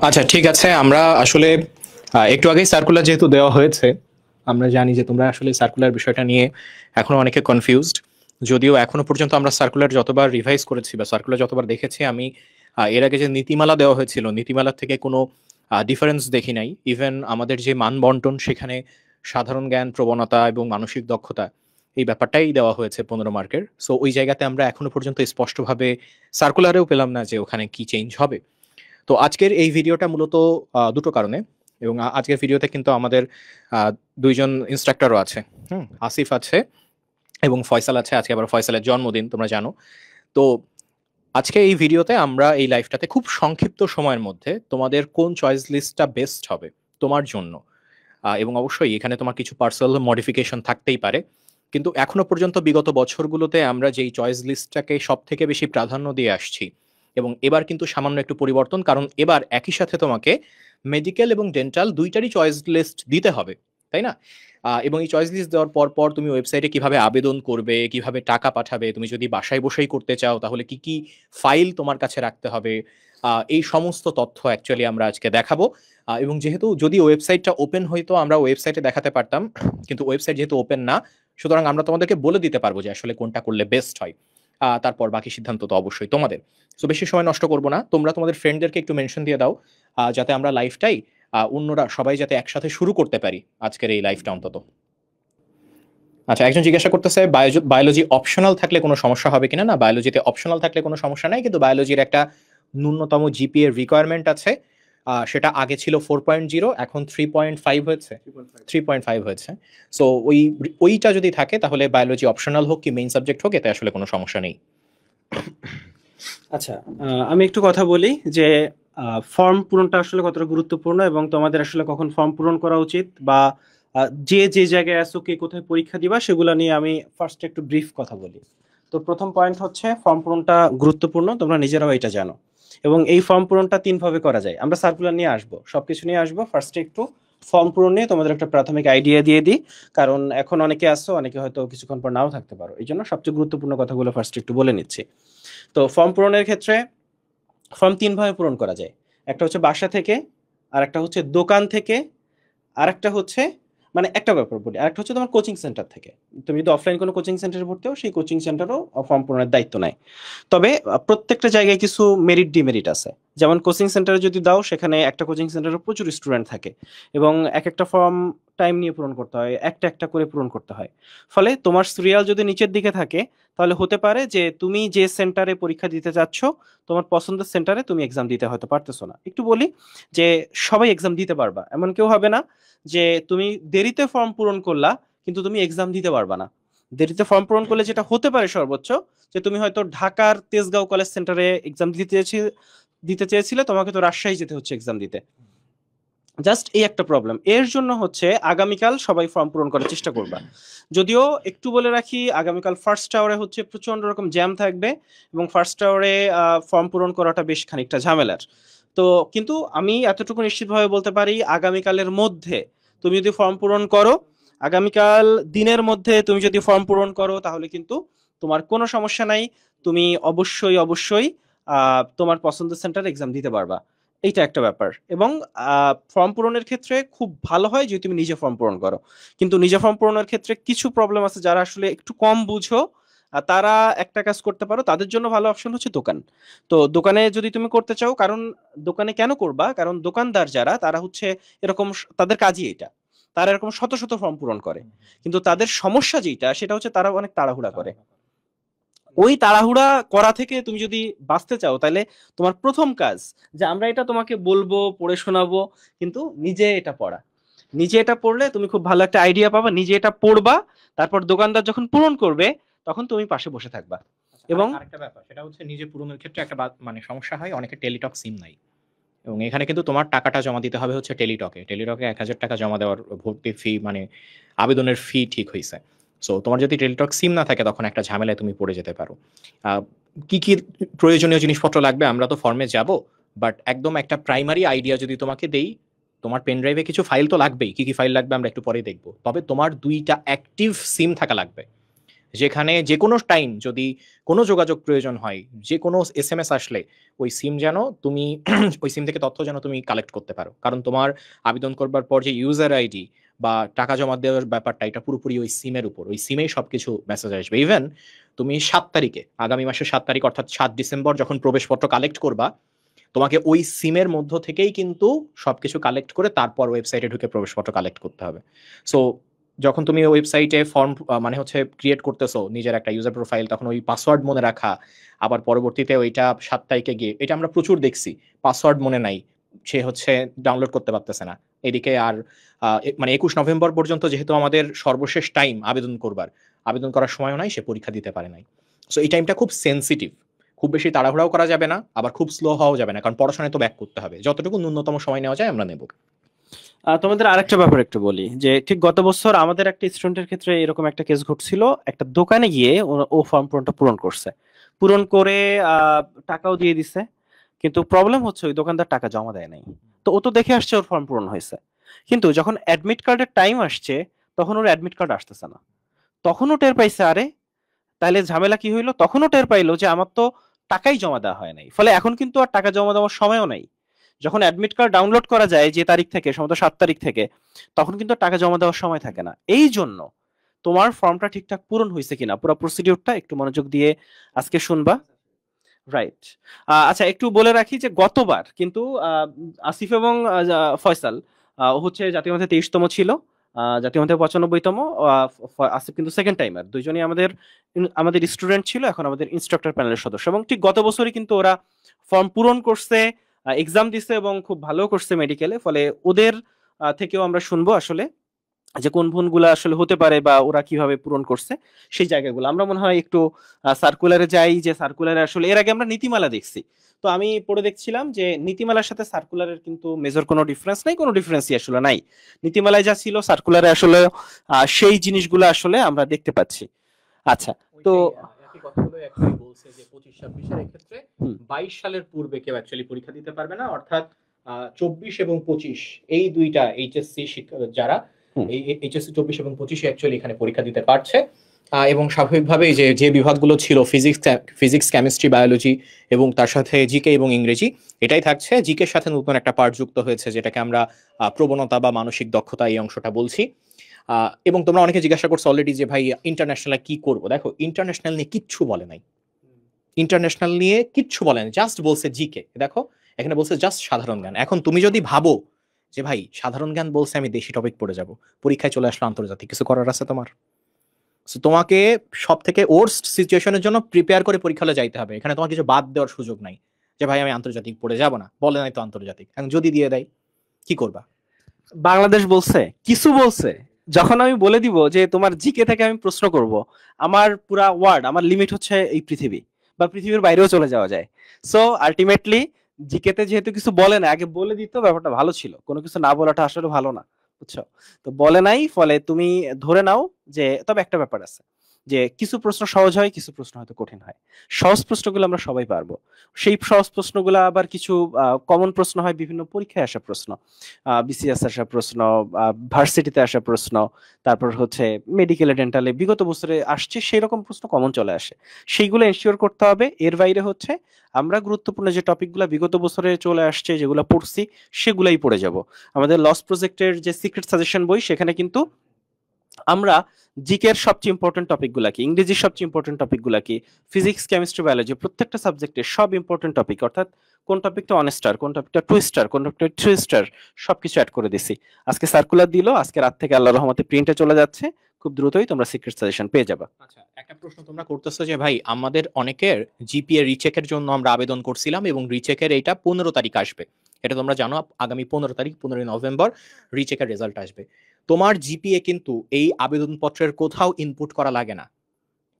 আচ্ছা, ঠিক আছে। আমরা আসলে একটু আগেই সার্কুলার যেহেতু দেওয়া হয়েছে, আমরা জানি যে তোমরা আসলে সার্কুলার বিষয়টা নিয়ে এখনো অনেকে কনফিউজড। যদিও এখনো পর্যন্ত আমরা সার্কুলার যতবার রিভাইজ করেছি বা সার্কুলার যতবার দেখেছি, আমি এর আগে যে নীতিমালা দেওয়া হয়েছিল, নীতিমালার থেকে কোনো ডিফারেন্স দেখি নাই। ইভেন আমাদের যে মান বন্টন, সেখানে সাধারণ জ্ঞান, প্রবণতা এবং মানসিক দক্ষতা, এই ব্যাপারটাই দেওয়া হয়েছে 15 মার্কের। সো ওই জায়গাতে আমরা এখনো পর্যন্ত স্পষ্টভাবে সার্কুলারেও পেলাম না যে ওখানে কি চেঞ্জ হবে। তো আজকের এই ভিডিওটা মূলত দুটো কারণে, এবং আজকের ভিডিওতে কিন্তু আমাদের আহ, দুইজন ইনস্ট্রাক্টরও আছে। আসিফ আছে এবং ফয়সাল আছে। আজকে আবার ফয়সালের জন্মদিন, তোমরা জানো। তো আজকে এই ভিডিওতে আমরা এই লাইফটাতে খুব সংক্ষিপ্ত সময়ের মধ্যে তোমাদের কোন চয়েস লিস্টটা বেস্ট হবে তোমার জন্য, এবং অবশ্যই এখানে তোমার কিছু পার্সোনাল মডিফিকেশন থাকতেই পারে, কিন্তু এখনো পর্যন্ত বিগত বছরগুলোতে আমরা যেই চয়েস লিস্টটাকে সব থেকে বেশি প্রাধান্য দিয়ে আসছি, এবং এবার কিন্তু সামান্য একটু পরিবর্তন, কারণ এবার একই সাথে তোমাকে মেডিকেল এবং ডেন্টাল দুইটারই চয়েস লিস্ট দিতে হবে, তাই না? এবং এই চয়েস লিস্ট দেওয়ার পর পর তুমি ওয়েবসাইটে কিভাবে আবেদন করবে, কিভাবে টাকা পাঠাবে, তুমি যদি বাসায় বসেই করতে চাও তাহলে কি কি ফাইল তোমার কাছে রাখতে হবে, এই সমস্ত তথ্য অ্যাকচুয়ালি আমরা আজকে দেখাবো। এবং যেহেতু যদি ওয়েবসাইটটা ওপেন হইতো আমরা ওয়েবসাইটে দেখাতে পারতাম, কিন্তু ওয়েবসাইট যেহেতু ওপেন না, সুতরাং আমরা তোমাদেরকে বলে দিতে পারবো যে আসলে কোনটা করলে বেস্ট হয়। তারপর বাকি সিদ্ধান্ত তো অবশ্যই তোমাদের। সো বেশি সময় নষ্ট করবো না, তোমরা তোমাদের ফ্রেন্ডদেরকে একটু মেনশন দিয়ে দাও, যাতে আমরা লাইফটাই অন্যরা সবাই যাতে একসাথে শুরু করতে পারি আজকের এই লাইফটা অন্তত। আচ্ছা, একজন জিজ্ঞাসা করতেছে বায়োলজি অপশনাল থাকলে কোনো সমস্যা হবে কিনা। না, বায়োলজিতে অপশনাল থাকলে কোনো সমস্যা নাই, কিন্তু বায়োলজির একটা ন্যূনতম জিপিএ রিকোয়ারমেন্ট আছে। সেটা আগে ছিল 4.0, এখন 3.5 হয়েছে। 3.5 হয়েছে। সো ওইটা যদি থাকে তাহলে বায়োলজি অপশনাল হোক কি মেইন সাবজেক্ট হোক, এতে আসলে কোনো সমস্যা নেই। আচ্ছা, আমি একটু কথা বলি যে ফর্ম পূরণটা আসলে কতটা গুরুত্বপূর্ণ এবং তোমাদের আসলে কখন ফর্ম পূরণ করা উচিত, বা যে যে জায়গায় আছো, কে কোথায় পরীক্ষা দিবা, সেগুলো নিয়ে আমি ফার্স্ট একটু ব্রিফ কথা বলি। তো প্রথম পয়েন্ট হচ্ছে ফর্ম পূরণটা গুরুত্বপূর্ণ, তোমরা নিজেরাও এটা জানো। এবং এই ফর্ম পূরণটা তিন ভাবে করা যায়। আমরা সার্কুলার নিয়ে আসবো, সবকিছু নিয়ে আসবো। ফার্স্টে একটু ফর্ম পূরণ নিয়ে তোমাদের একটা প্রাথমিক আইডিয়া দিয়ে দিই, কারণ এখন অনেকে আসছো, অনেকে হয়তো কিছুক্ষণ পর নাও থাকতে পারো, এই জন্য সবচেয়ে গুরুত্বপূর্ণ কথাগুলো ফার্স্ট একটু বলে নিচ্ছি। তো ফর্ম পূরণের ক্ষেত্রে ফর্ম তিন ভাবে পূরণ করা যায়। একটা হচ্ছে বাসা থেকে, আর একটা হচ্ছে দোকান থেকে, আর একটা হচ্ছে, মানে একটা ব্যাপার বলি, আর একটা হচ্ছে তোমার কোচিং সেন্টার থেকে। তুমি যদি অফলাইন কোনো কোচিং সেন্টারে ভর্তি হও, সেই কোচিং সেন্টারও ফর্ম পূরণের দায়িত্ব নেয়। তবে প্রত্যেকটা জায়গায় কিছু মেরিট ডিমেরিট আছে। যেমন কোচিং সেন্টারে যদি দাও, সেখানে একটা কোচিং সেন্টারে প্রচুর স্টুডেন্ট থাকে এবং এক একটা ফর্ম টাইম নিয়ে পূরণ করতে হয়, একটা একটা করে পূরণ করতে হয়। ফলে তোমার সিরিয়াল যদি নিচের দিকে থাকে, তাহলে হতে পারে যে তুমি যে সেন্টারে পরীক্ষা দিতে যাচ্ছ, তোমার পছন্দের সেন্টারে তুমি এক্সাম দিতে হয়তো পারতেছো না। একটু বলি যে সবাই এক্সাম দিতে পারবা এমন কেউ হবে না। যে তুমি দেরিতে ফর্ম পূরণ করলা কিন্তু তুমি এক্সাম দিতে পারবা না। দেরিতে ফর্ম পূরণ করলে যেটা হতে পারে সর্বোচ্চ, যে তুমি হয়তো ঢাকার তেজগাঁও কলেজ সেন্টারে এক্সাম দিতে চেয়েছিলে, তোমাকে তো রাজশাহী যেতে হচ্ছে এক্সাম দিতে। জাস্ট এই একটা প্রবলেম। এর জন্য হচ্ছে আগামীকাল সবাই ফর্ম পূরণ করার চেষ্টা করবা। যদিও একটু বলে রাখি, আগামীকাল ফার্স্ট আওয়ারে হচ্ছে প্রচন্ড রকম জ্যাম থাকবে এবং ফার্স্ট আওয়ারে ফর্ম পূরণ করাটা বেশ খানিকটা ঝামেলার। তো কিন্তু আমি এতটুকু নিশ্চিতভাবে বলতে পারি, আগামীকালের মধ্যে তুমি যদি ফর্ম পূরণ করো, আগামীকাল দিনের মধ্যে তুমি যদি ফর্ম পূরণ করো, তাহলে কিন্তু তোমার কোনো সমস্যা নাই। তুমি অবশ্যই অবশ্যই তোমার পছন্দের সেন্টারে এক্সাম দিতে পারবা। এইটা একটা ব্যাপার। এবং ফর্ম পূরণের ক্ষেত্রে খুব ভালো হয় যদি তুমি নিজে ফর্ম পূরণ করো। কিন্তু নিজে ফর্ম পূরণের ক্ষেত্রে কিছু প্রবলেম আছে, যারা আসলে একটু কম বুঝো, তারা একটা কাজ করতে পারো, তাদের জন্য ভালো অপশন হচ্ছে দোকান। তো দোকানে যদি তুমি করতে চাও, কারণ দোকানে কেন করবা, কারণ দোকানদার যারা, তারা হচ্ছে এরকম, তাদের কাজই এটা। তারা এরকম শত শত ফর্ম পূরণ করে, কিন্তু তাদের সমস্যা যেটা, সেটা হচ্ছে তারা অনেক তাড়াহুড়া করে। ওই তাড়াহুড়া করা থেকে তুমি যদি বাঁচতে চাও, তাহলে তোমার প্রথম কাজ, যে আমরা এটা তোমাকে বলবো, পড়ে শোনাবো, কিন্তু নিজে এটা পড়া। নিজে এটা পড়লে তুমি খুব ভালো একটা আইডিয়া পাবা, নিজে এটা পড়বা। তারপর দোকানদার যখন পূরণ করবে, তখন তুমি পাশে বসে থাকবা। এবং আরেকটা ব্যাপার, সেটা হচ্ছে নিজে পূরণের ক্ষেত্রে একটা মানে সমস্যা হয়, অনেকে টেলিটক সিম নাই, এবং এখানে কিন্তু তোমার টাকাটা জমা দিতে হবে হচ্ছে টেলিটকে। টেলিটকে 1,000 টাকা জমা দেওয়ার ভর্তি ফি, মানে আবেদনের ফি ঠিক হয়েছে। সো তোমার যদি টেলিটক সিম না থাকে, তখন একটা ঝামেলায় তুমি পড়ে যেতে পারো। কি কি প্রয়োজনীয় জিনিসপত্র লাগবে আমরা তো ফর্মে যাব, বাট একদম একটা প্রাইমারি আইডিয়া যদি তোমাকে দেই, তোমার পেন ড্রাইভে কিছু ফাইল তো লাগবেই। কি কি ফাইল লাগবে আমরা একটু পরে দেখবো, তবে তোমার 2টা অ্যাক্টিভ সিম থাকা লাগবে। যেখানে যে কোনো টাইম যদি কোনো যোগাযোগ প্রয়োজন হয়, যে কোনো এসএমএস আসলে ওই সিম যেন তুমি ওই সিম থেকে তথ্য যেন তুমি কালেক্ট করতে পারো, কারণ তোমার আবেদন করবার পর যে ইউজার আইডি বা টাকা জমা দেওয়ার ব্যাপারটা এটা পুরোপুরি ওই সিমের উপর, ওই সিমেই সবকিছু মেসেজ আসবে। ইভেন তুমি 7 তারিখে, আগামী মাসের 7 তারিখ অর্থাৎ 7 ডিসেম্বর যখন প্রবেশপত্র কালেক্ট করবা, তোমাকে ওই সিমের মধ্য থেকেই কিন্তু সবকিছু কালেক্ট করে তারপর ওয়েবসাইটে ঢুকে প্রবেশপত্র কালেক্ট করতে হবে। সো যখন তুমি ওয়েবসাইটে ফর্ম মানে হচ্ছে ক্রিয়েট করতেছো নিজের একটা ইউজার প্রোফাইল, তখন ওই পাসওয়ার্ড মনে রাখা, আবার পরবর্তীতে ওইটা 7 তারিখে গিয়ে, এটা আমরা প্রচুর দেখছি, পাসওয়ার্ড মনে নাই, সে হচ্ছে ডাউনলোড করতে পারতেছে না। এদিকে আর মানে 21 নভেম্বর পর্যন্ত যেহেতু আমাদের সর্বশেষ টাইম আবেদন করার সময়ও নাই, সে পরীক্ষা দিতে পারে নাই। সো এই টাইমটা খুব সেন্সিটিভ, খুব বেশি তাড়াহুড়াও করা যাবে না, আবার খুব স্লো হওয়াও যাবে না, কারণ পড়াশোনায় তো ব্যাক করতে হবে, যতটুকু ন্যূনতম সময় নেওয়া যায় আমরা নেব। তোমাদের আরেকটা ব্যাপার একটু বলি, যে ঠিক গত বছর আমাদের একটা স্টুডেন্টের ক্ষেত্রে এরকম একটা কেস ঘটছিল। একটা দোকানে গিয়ে ও ফর্ম পূরণটা পূরণ করছে, পূরণ করে টাকাও দিয়ে দিছে, কিন্তু প্রবলেম হচ্ছে ওই দোকানদার টাকা জমা দেয় নাই। তো ও তো দেখে আসছে ওর ফর্ম পূরণ হয়েছে, কিন্তু যখন অ্যাডমিট কার্ডের টাইম আসছে তখন ওর অ্যাডমিট কার্ড আসতেছে না। তখনও টের পাইছে, আরে তাহলে ঝামেলা কি হইলো, তখনও টের পাইলো যে আমার তো টাকাই জমা দেওয়া হয় নাই। ফলে এখন কিন্তু আর টাকা জমা দেওয়ার সময়ও নাই। যখন অ্যাডমিট কার্ড ডাউনলোড করা যায় যে তারিখ থেকে, সম্ভবত 7 তারিখ থেকে, তখন কিন্তু টাকা জমা দেওয়ার সময় থাকে না। এই জন্য তোমার ফর্মটা ঠিকঠাক পূরণ হয়েছে কিনা পুরো প্রসিডিউরটা একটু মনোযোগ দিয়ে আজকে শুনবা। রাইট। আচ্ছা, একটু বলে রাখি যে গতবার কিন্তু আসিফ এবং ফয়সাল ও হচ্ছে জাতীয় মধ্যে 23তম ছিল, জাতীয় মধ্যে 95তম। আসিফ কিন্তু সেকেন্ড টাইমার। দুইজনই আমাদের স্টুডেন্ট ছিল, এখন আমাদের ইনস্ট্রাক্টর প্যানেলের সদস্য, এবং ঠিক গত বছরই কিন্তু ওরা ফর্ম পূরণ করছে, এক্সাম দিছে এবং খুব ভালো করছে মেডিকেলে। ফলে ওদের থেকেও আমরা শুনবো আসলে যে কোন ভুলগুলো আসলে হতে পারে বা ওরা কিভাবে পূরণ করছে সেই জায়গাগুলো। আমরা মনে হয় একটু সার্কুলারে যাই, যে সার্কুলারে আসলে এর আগে আমরা নীতিমালা দেখছি। তো আমি পড়ে দেখছিলাম যে নীতিমালার সাথে সার্কুলারের কিন্তু মেজর কোনো ডিফারেন্স নাই, কোনো ডিফারেন্সই আসলে নাই। নীতিমালায় যা ছিল সার্কুলারে আসলে সেই জিনিসগুলো আসলে আমরা দেখতে পাচ্ছি। আচ্ছা, তো একই কথাগুলো অ্যাকচুয়ালি বলছে যে 25-26 এর ক্ষেত্রে 22 সালের পূর্বে কেউ অ্যাকচুয়ালি পরীক্ষা দিতে পারবে না, অর্থাৎ 24 এবং 25 এই দুইটা এইচএসসি যারা এই এইচএসসি 24 এবং 25 অ্যাকচুয়ালি এখানে পরীক্ষা দিতে পারছে। এবং স্বাভাবিকভাবেই যে যে বিভাগগুলো ছিল ফিজিক্স কেমিস্ট্রি বায়োলজি এবং তার সাথে জিকে এবং ইংরেজি, এটাই থাকছে। জিকের সাথে নতুন একটা পার্ট যুক্ত হয়েছে যেটাকে আমরা প্রবণতা বা মানসিক দক্ষতা এই অংশটা বলছি। এবং তোমরা অনেকে জিজ্ঞাসা করছো অলরেডি যে ভাই ইন্টারন্যাশনাল কি করব। দেখো, ইন্টারন্যাশনাল নিয়ে কিচ্ছু বলে নাই, ইন্টারন্যাশনাল নিয়ে কিচ্ছু বলে নাই, জাস্ট বলছে জিকে। দেখো, এখানে বলছে জাস্ট সাধারণ জ্ঞান। এখন তুমি যদি ভাবো যে ভাই সাধারণ জ্ঞান বলছে আমি দেশি টপিক পড়ে যাব, পরীক্ষায় চলে আসলো আন্তর্জাতিক, কিছু করার আছে তোমার? So, তোমাকে সব থেকে ওর্স্ট সিচুয়েশনের জন্য প্রিপেয়ার করে পরীক্ষা হলে যাইতে হবে। এখানে তোমার কিছু বাদ দেওয়ার সুযোগ নাই যে ভাই আমি আন্তর্জাতিক পড়ে যাব না, বলে নাই তো আন্তর্জাতিক। এখন যদি দিয়ে দেয় কি করবা? বাংলাদেশ বলছে, কিছু বলছে? যখন আমি বলে দিব যে তোমার জিকে থেকে আমি প্রশ্ন করব, আমার পুরা ওয়ার্ড, আমার লিমিট হচ্ছে এই পৃথিবী, বা পৃথিবীর বাইরেও চলে যাওয়া যায়। সো আলটিমেটলি জিকেতে যেহেতু কিছু বলে না, আগে বলে দিত ব্যাপারটা ভালো ছিল। কোনো কিছু না বলাটা আসলে ভালো না, বুঝছো? তো বলে নাই, ফলে তুমি ধরে নাও যে, তবে একটা ব্যাপার আছে যে কিছু প্রশ্ন সহজ হয়, কিছু প্রশ্ন হয়তো কঠিন হয়। সহজ প্রশ্নগুলো আমরা সবাই পারবো। সেই সহজ প্রশ্নগুলো আবার কিছু কমন প্রশ্ন হয় বিভিন্ন পরীক্ষায় আসা প্রশ্ন, বিসিএস আসা প্রশ্ন, ভার্সিটিতে আসা প্রশ্ন, তারপর হচ্ছে মেডিকেলে ডেন্টালে বিগত বছরে আসছে সেই রকম প্রশ্ন কমন চলে আসে। সেইগুলো এনশিওর করতে হবে। এর বাইরে হচ্ছে আমরা গুরুত্বপূর্ণ যে টপিকগুলো বিগত বছরে চলে আসছে, যেগুলো পড়ছি, সেগুলাই পড়ে যাব। আমাদের লস প্রজেক্টের যে সিক্রেট সাজেশন বই, সেখানে কিন্তু আমরা জিকের সবচেয়ে ইম্পর্টেন্ট টপিকগুলো কি, ইংরেজির সবচেয়ে ইম্পর্টেন্ট টপিকগুলো কি, ফিজিক্স কেমিস্ট্রি বায়োলজি, প্রত্যেকটা সাবজেক্টের সব ইম্পর্টেন্ট টপিক, অর্থাৎ কোন টপিকটা 1 স্টার, কোন টপিকটা 2 স্টার, কোন টপিকটা 3 স্টার, সবকিছু অ্যাড করে দিছি। আজকে সার্কুলার দিল, আজকে রাত থেকে আল্লাহর রহমতে প্রিন্টে চলে যাচ্ছে, খুব দ্রুতই তোমরা সিক্রেট সাজেশন পেয়ে যাবে। আচ্ছা, একটা প্রশ্ন তোমরা করতেছো যে ভাই আমাদের অনেকের জিপিএ রিচেকের জন্য আমরা আবেদন করছিলাম এবং রিচেকের এইটা 15 তারিখ আসবে। এটা তোমরা জানো, আগামী 15 তারিখ, 15 নভেম্বর রিচেকের রেজাল্ট আসবে। তোমার জিপিএ কিন্তু এই আবেদনপত্রের কোথাও ইনপুট করা লাগে না,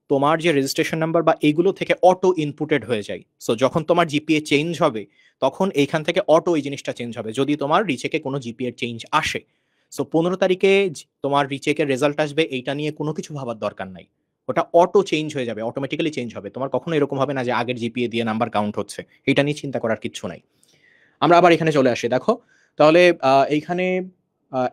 তোমার যে রেজিস্ট্রেশন নাম্বার বা এইগুলো থেকে অটো ইনপুটেড হয়ে যায়। সো যখন তোমার জিপিএ চেঞ্জ হবে তখন এইখান থেকে অটো এই জিনিসটা চেঞ্জ হবে যদি তোমার রিচেকে কোনো জিপিএ চেঞ্জ আসে। সো 15 তারিখে তোমার রিচেকের রেজাল্ট আসবে, এইটা নিয়ে কোনো কিছু ভাবার দরকার নাই, ওটা অটো চেঞ্জ হয়ে যাবে, অটোমেটিক্যালি চেঞ্জ হবে। তোমার কখনো এরকম হবে না যে আগের জিপিএ দিয়ে নাম্বার কাউন্ট হচ্ছে, এটা নিয়ে চিন্তা করার কিচ্ছু নাই। আমরা আবার এখানে চলে আসি। দেখো তাহলে এইখানে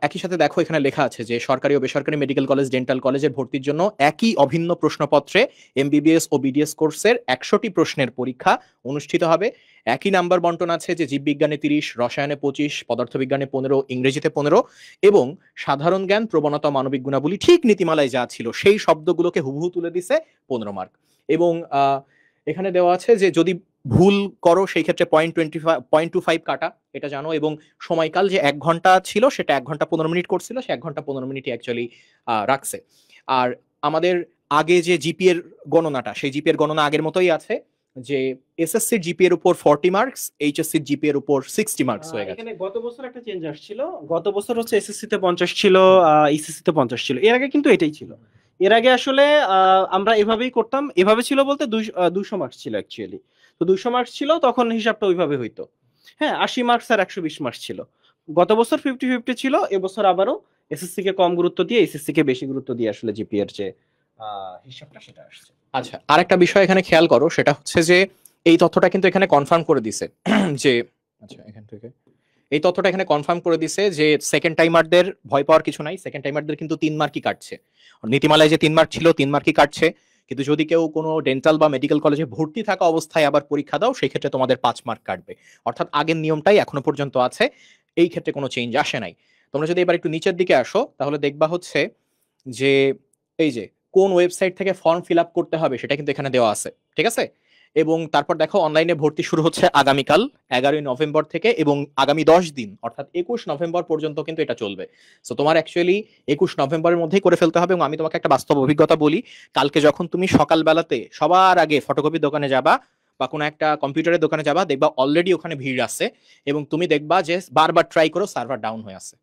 একই সাথে দেখো এখানে লেখা আছে যে সরকারি ও বেসরকারি মেডিকেল কলেজ, ডেন্টাল কলেজের ভর্তির জন্য একই অভিন্ন প্রশ্নপত্রে এমবিবিএস ও বিডিএস কোর্সের 100টি প্রশ্নের পরীক্ষা অনুষ্ঠিত হবে। একই নাম্বার বন্টন আছে যে জীববিজ্ঞানে 30, রসায়নে 25, পদার্থবিজ্ঞানে 15, ইংরেজিতে 15 এবং সাধারণ জ্ঞান, প্রবণতা, মানবিক গুণাবলী ঠিক নীতিমালায় যা ছিল সেই শব্দগুলোকে হুবহু তুলে দিছে 15 মার্ক। এবং এখানে দেওয়া আছে যে যদি ভুল করো সেই ক্ষেত্রে 0.25 কাটা, এটা জানো। এবং সময়কাল যে 1 ঘন্টা ছিল সেটা 1 ঘন্টা 15 মিনিট করছিল, সে 1 ঘন্টা 15 মিনিট অ্যাকচুয়ালি রাখছে। আর আমাদের আগে যে জিপি এর গণনাটা, সেই জিপি এর গণনা আগের মতোই আছে যে এসএসসি জিপি এর উপর 40 মার্কস, এইচএসসি জিপি এর উপর 60 মার্কস হয়ে গেছে। এখানে গত বছর একটা চেঞ্জ আসছিল, গত বছর হচ্ছে এসএসসি তে 50 ছিল, ইসিসি তে 50 ছিল, এর আগে কিন্তু এটাই ছিল। এর আগে আসলে আমরা এভাবেই করতাম, এভাবে ছিল বলতে 200 মার্কস ছিল অ্যাকচুয়ালি। তো 200 মার্কস ছিল তখন হিসাবটা ওইভাবে হইতো। হ্যাঁ, 80 মার্কস আর 120 মার্কস ছিল। গত বছর 50-50 ছিল, এবছর আবারও এসএসসি কে কম গুরুত্ব দিয়ে এসএসসি কে বেশি গুরুত্ব দিয়ে আসলে জিপি এর যে হিসাবটা সেটা আসছে। আচ্ছা, আরেকটা বিষয় এখানে খেয়াল করো, সেটা হচ্ছে যে এই তথ্যটা কিন্তু এখানে কনফার্ম করে দিছে যে, আচ্ছা এখান থেকে এই তথ্যটা এখানে কনফার্ম করে দিছে যে সেকেন্ড টাইমারদের ভয় পাওয়ার কিছু নাই। সেকেন্ড টাইমারদের কিন্তু 3 মার্কই কাটছে। নীতিমালায় যে 3 মার্ক ছিল 3 মার্কই কাটছে। কিন্তু যদি কেউ কোনো ডেন্টাল বা মেডিকেল কলেজে ভর্তি থাকা অবস্থায় আবার পরীক্ষা দাও, সেই ক্ষেত্রে তোমাদের 5 মার্ক কাটবে। অর্থাৎ আগের নিয়মটাই এখনো পর্যন্ত আছে, এই ক্ষেত্রে কোনো চেঞ্জ আসে নাই। তোমরা যদি এবার একটু নিচের দিকে আসো তাহলে দেখবা হচ্ছে যে এই যে কোন ওয়েবসাইট থেকে ফর্ম ফিল আপ করতে হবে সেটা কিন্তু এখানে দেওয়া আছে, ঠিক আছে। এবং তারপর দেখো অনলাইনে ভর্তি শুরু হচ্ছে আগামীকাল 11ই নভেম্বর থেকে এবং আগামী 10 দিন অর্থাৎ 21 নভেম্বর পর্যন্ত কিন্তু এটা চলবে। সো তোমার অ্যাকচুয়ালি 21 নভেম্বরের মধ্যেই করে ফেলতে হবে। এবং আমি তোমাকে একটা বাস্তব অভিজ্ঞতা বলি, কালকে যখন তুমি সকালবেলাতে সবার আগে ফটোকপি দোকানে যাবা বা কোনো একটা কম্পিউটারের দোকানে যাবা, দেখবা অলরেডি ওখানে ভিড় আছে এবং তুমি দেখবা যে বারবার ট্রাই করো, সার্ভার ডাউন হয়ে আছে।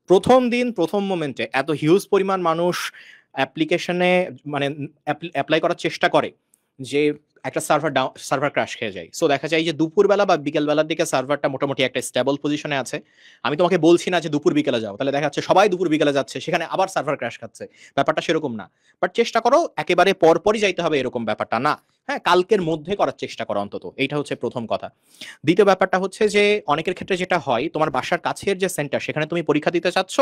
প্রথম দিন প্রথম মোমেন্টে এত হিউজ পরিমাণ মানুষ অ্যাপ্লিকেশনে মানে অ্যাপ্লাই করার চেষ্টা করে যে একটা সার্ভার ক্র্যাশ খেয়ে যায়। সো দেখা যায় যে দুপুরবেলা বা বিকেলবেলার দিকে সার্ভারটা মোটামুটি একটা স্টেবল পজিশনে আছে। আমি তোমাকে বলছি না যে দুপুর বিকেলে যাও, তাহলে দেখা যাচ্ছে সবাই দুপুর বিকেলে যাচ্ছে, সেখানে আবার সার্ভার ক্র্যাশ খাচ্ছে। ব্যাপারটা সেরকম না। বাট চেষ্টা করো একেবারে পরপরই যাইতে হবে এরকম ব্যাপারটা না। হ্যাঁ, কালকের মধ্যে করার চেষ্টা করো অন্তত, এইটা হচ্ছে প্রথম কথা। দ্বিতীয় ব্যাপারটা হচ্ছে যে অনেকের ক্ষেত্রে যেটা হয়, তোমার বাসার কাছের যে সেন্টার সেখানে তুমি পরীক্ষা দিতে চাচ্ছ,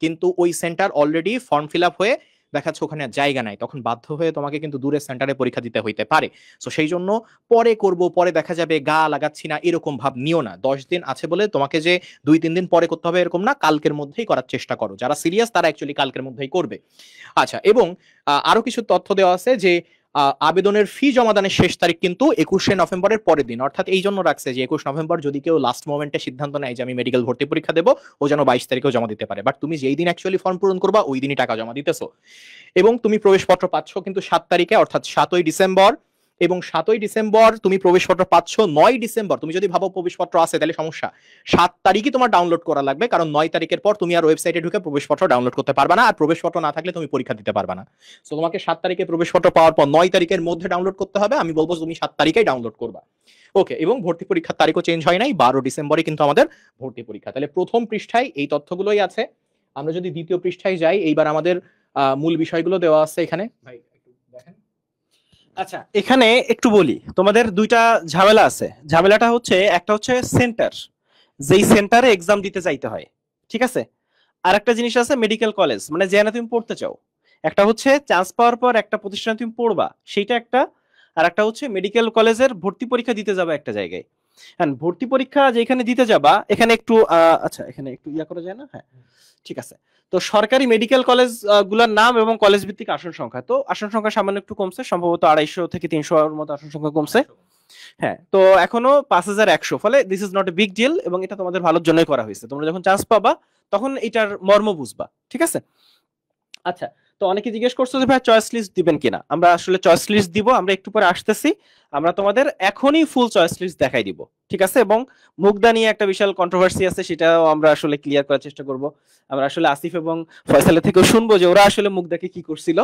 কিন্তু ওই centre already form fill up হয়ে দেখাচ্ছে ওখানে জায়গা নাই, তখন বাধ্য হয়ে তোমাকে কিন্তু দূরের সেন্টারে পরীক্ষা দিতে হইতে পারে। সো সেই জন্য পরে করব, পরে দেখা যাবে, গা লাগাচ্ছি না, এরকম ভাব নিও না। 10 দিন আছে বলে তোমাকে যে 2-3 দিন পরে করতে হবে এরকম না, কালকের মধ্যেই করার চেষ্টা করো। যারা সিরিয়াস তারা অ্যাকচুয়ালি কালকের মধ্যেই করবে। আচ্ছা, এবং আরো কিছু তথ্য দেওয়া আছে যে আবেদনের ফি জমাদানের শেষ তারিখ কিন্তু 21শে নভেম্বরের পরের দিন। অর্থাৎ এই জন্য রাখছে যে 21 নভেম্বর যদি কেউ লাস্ট মোমেন্টে সিদ্ধান্ত নেয় যে আমি মেডিকেল ভর্তি পরীক্ষা দেবো, ও যেন 22 তারিখেও জমা দিতে পারে। বাট তুমি যেই দিন অ্যাকচুয়ালি ফর্ম পূরণ করবা ওই দিনই টাকা জমা দিতেছো। এবং তুমি প্রবেশপত্র পাচ্ছ কিন্তু 7 তারিখে, অর্থাৎ 7ই ডিসেম্বর। এবং 7ই ডিসেম্বর তুমি প্রবেশপত্র পাচ্ছ। 9 ডিসেম্বর তুমি যদি ভাবো প্রবেশপত্র আছে তাহলে সমস্যা, 7 তারিখই তোমার ডাউনলোড করা লাগবে, কারণ 9 তারিখের পর তুমি আর ওয়েবসাইটে ঢুকে প্রবেশপত্র ডাউনলোড করতে পারবা না, আর প্রবেশপত্র না থাকলে তুমি পরীক্ষা দিতে পারবা না। সো তোমাকে 7 তারিখে প্রবেশপত্র পাওয়ার পর 9 তারিখের মধ্যে ডাউনলোড করতে হবে। আমি বলবো তুমি 7 তারিখেই ডাউনলোড করবা। ওকে, এবং ভর্তি পরীক্ষার তারিখও চেঞ্জ হয় নাই, 12 ডিসেম্বরে কিন্তু আমাদের ভর্তি পরীক্ষা। তাহলে প্রথম পৃষ্ঠায় এই তথ্যগুলোই আছে। আমরা যদি দ্বিতীয় পৃষ্ঠায় যাই, এইবার আমাদের মূল বিষয়গুলো দেওয়া আছে এখানে। ভাই একটু দেখেন। আচ্ছা, এখানে একটু বলি, তোমাদের দুইটা ঝামেলা আছে। ঝামেলাটা হচ্ছে, একটা হচ্ছে সেন্টার, যেই সেন্টারে এক্সাম দিতে চাইতে হয়, ঠিক আছে। আর একটা জিনিস আছে মেডিকেল কলেজ, মানে যেখানে তুমি পড়তে চাও। একটা হচ্ছে চান্স পাওয়ার পর একটা প্রতিষ্ঠানে তুমি পড়বা, সেইটা একটা। আর একটা হচ্ছে মেডিকেল কলেজের ভর্তি পরীক্ষা দিতে যাবা একটা জায়গায়। হ্যাঁ, ভর্তি পরীক্ষা যেখানে দিতে যাবা এখানে একটু আচ্ছা এখানে একটু ইয়া করা যায় না? হ্যাঁ, ঠিক আছে। তো সরকারি মেডিকেল কলেজ গুলার নাম এবং কলেজ ভিত্তিক আসন সংখ্যা, তো আসন সংখ্যা সামান্য একটু কমছে, সম্ভবত 250 থেকে 300 এর মতো আসন সংখ্যা কমছে। হ্যাঁ, তো এখনো 5100, ফলে this is not a big deal এবং এটা তোমাদের ভালোর জন্যই করা হয়েছে। তোমরা যখন চান্স পাবা তখন এটার মর্ম বুঝবা, ঠিক আছে। আচ্ছা, তো অনেকে জিজ্ঞেস করছো যে ভাই চয়েস লিস্ট দিবেন কিনা। আমরা আসলে চয়েস লিস্ট দিব, আমরা একটু পরে আসতেছি। আমরা তোমাদের এখনই ফুল চয়েস লিস্ট দেখাই দিব, ঠিক আছে। এবং মুগদা নিয়ে একটা বিশাল কন্ট্রোভার্সি আছে, সেটাও আমরা আসলে ক্লিয়ার করার চেষ্টা করব। আমরা আসলে আসিফ এবং ফয়সালের থেকেও শুনবো যে ওরা আসলে মুগদাকে কি করছিল।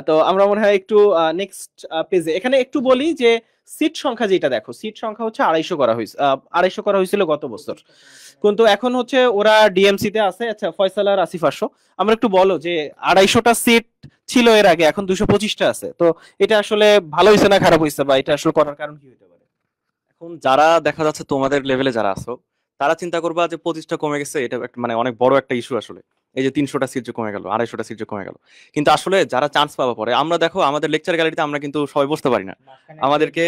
তো আমরা মনে হয় একটু নেক্সট পেজে এখানে একটু বলি যে সিট সংখ্যা যেটা দেখো, সিট সংখ্যা হচ্ছে 250 করা হয়েছে, 250 করা হয়েছিল গত বছর, কিন্তু এখন হচ্ছে ওরা ডিএমসি তে আছে। আচ্ছা, ফয়সাল আর আসিফ আসো, আমরা একটু বলো যে 250টা সিট ছিল এর আগে, এখন 225টা আছে। তো এটা আসলে ভালো হয়েছে না খারাপ হয়েছে, বা এটা আসলে করার কারণ কি হতে পারে? এখন যারা দেখা যাচ্ছে তোমাদের লেভেলে যারা আছো, তারা চিন্তা করবা যে 25টা কমে গেছে, এটা মানে অনেক বড় একটা ইস্যু আসলে। এই যে 300টা সিট যে কমে গেল, 250টা সিট যে কমে গেল, কিন্তু আসলে যারা চান্স পাওয়া পরে, আমরা দেখো আমাদের লেকচার গ্যালারিতে আমরা কিন্তু সবাই বসতে পারি না। আমাদেরকে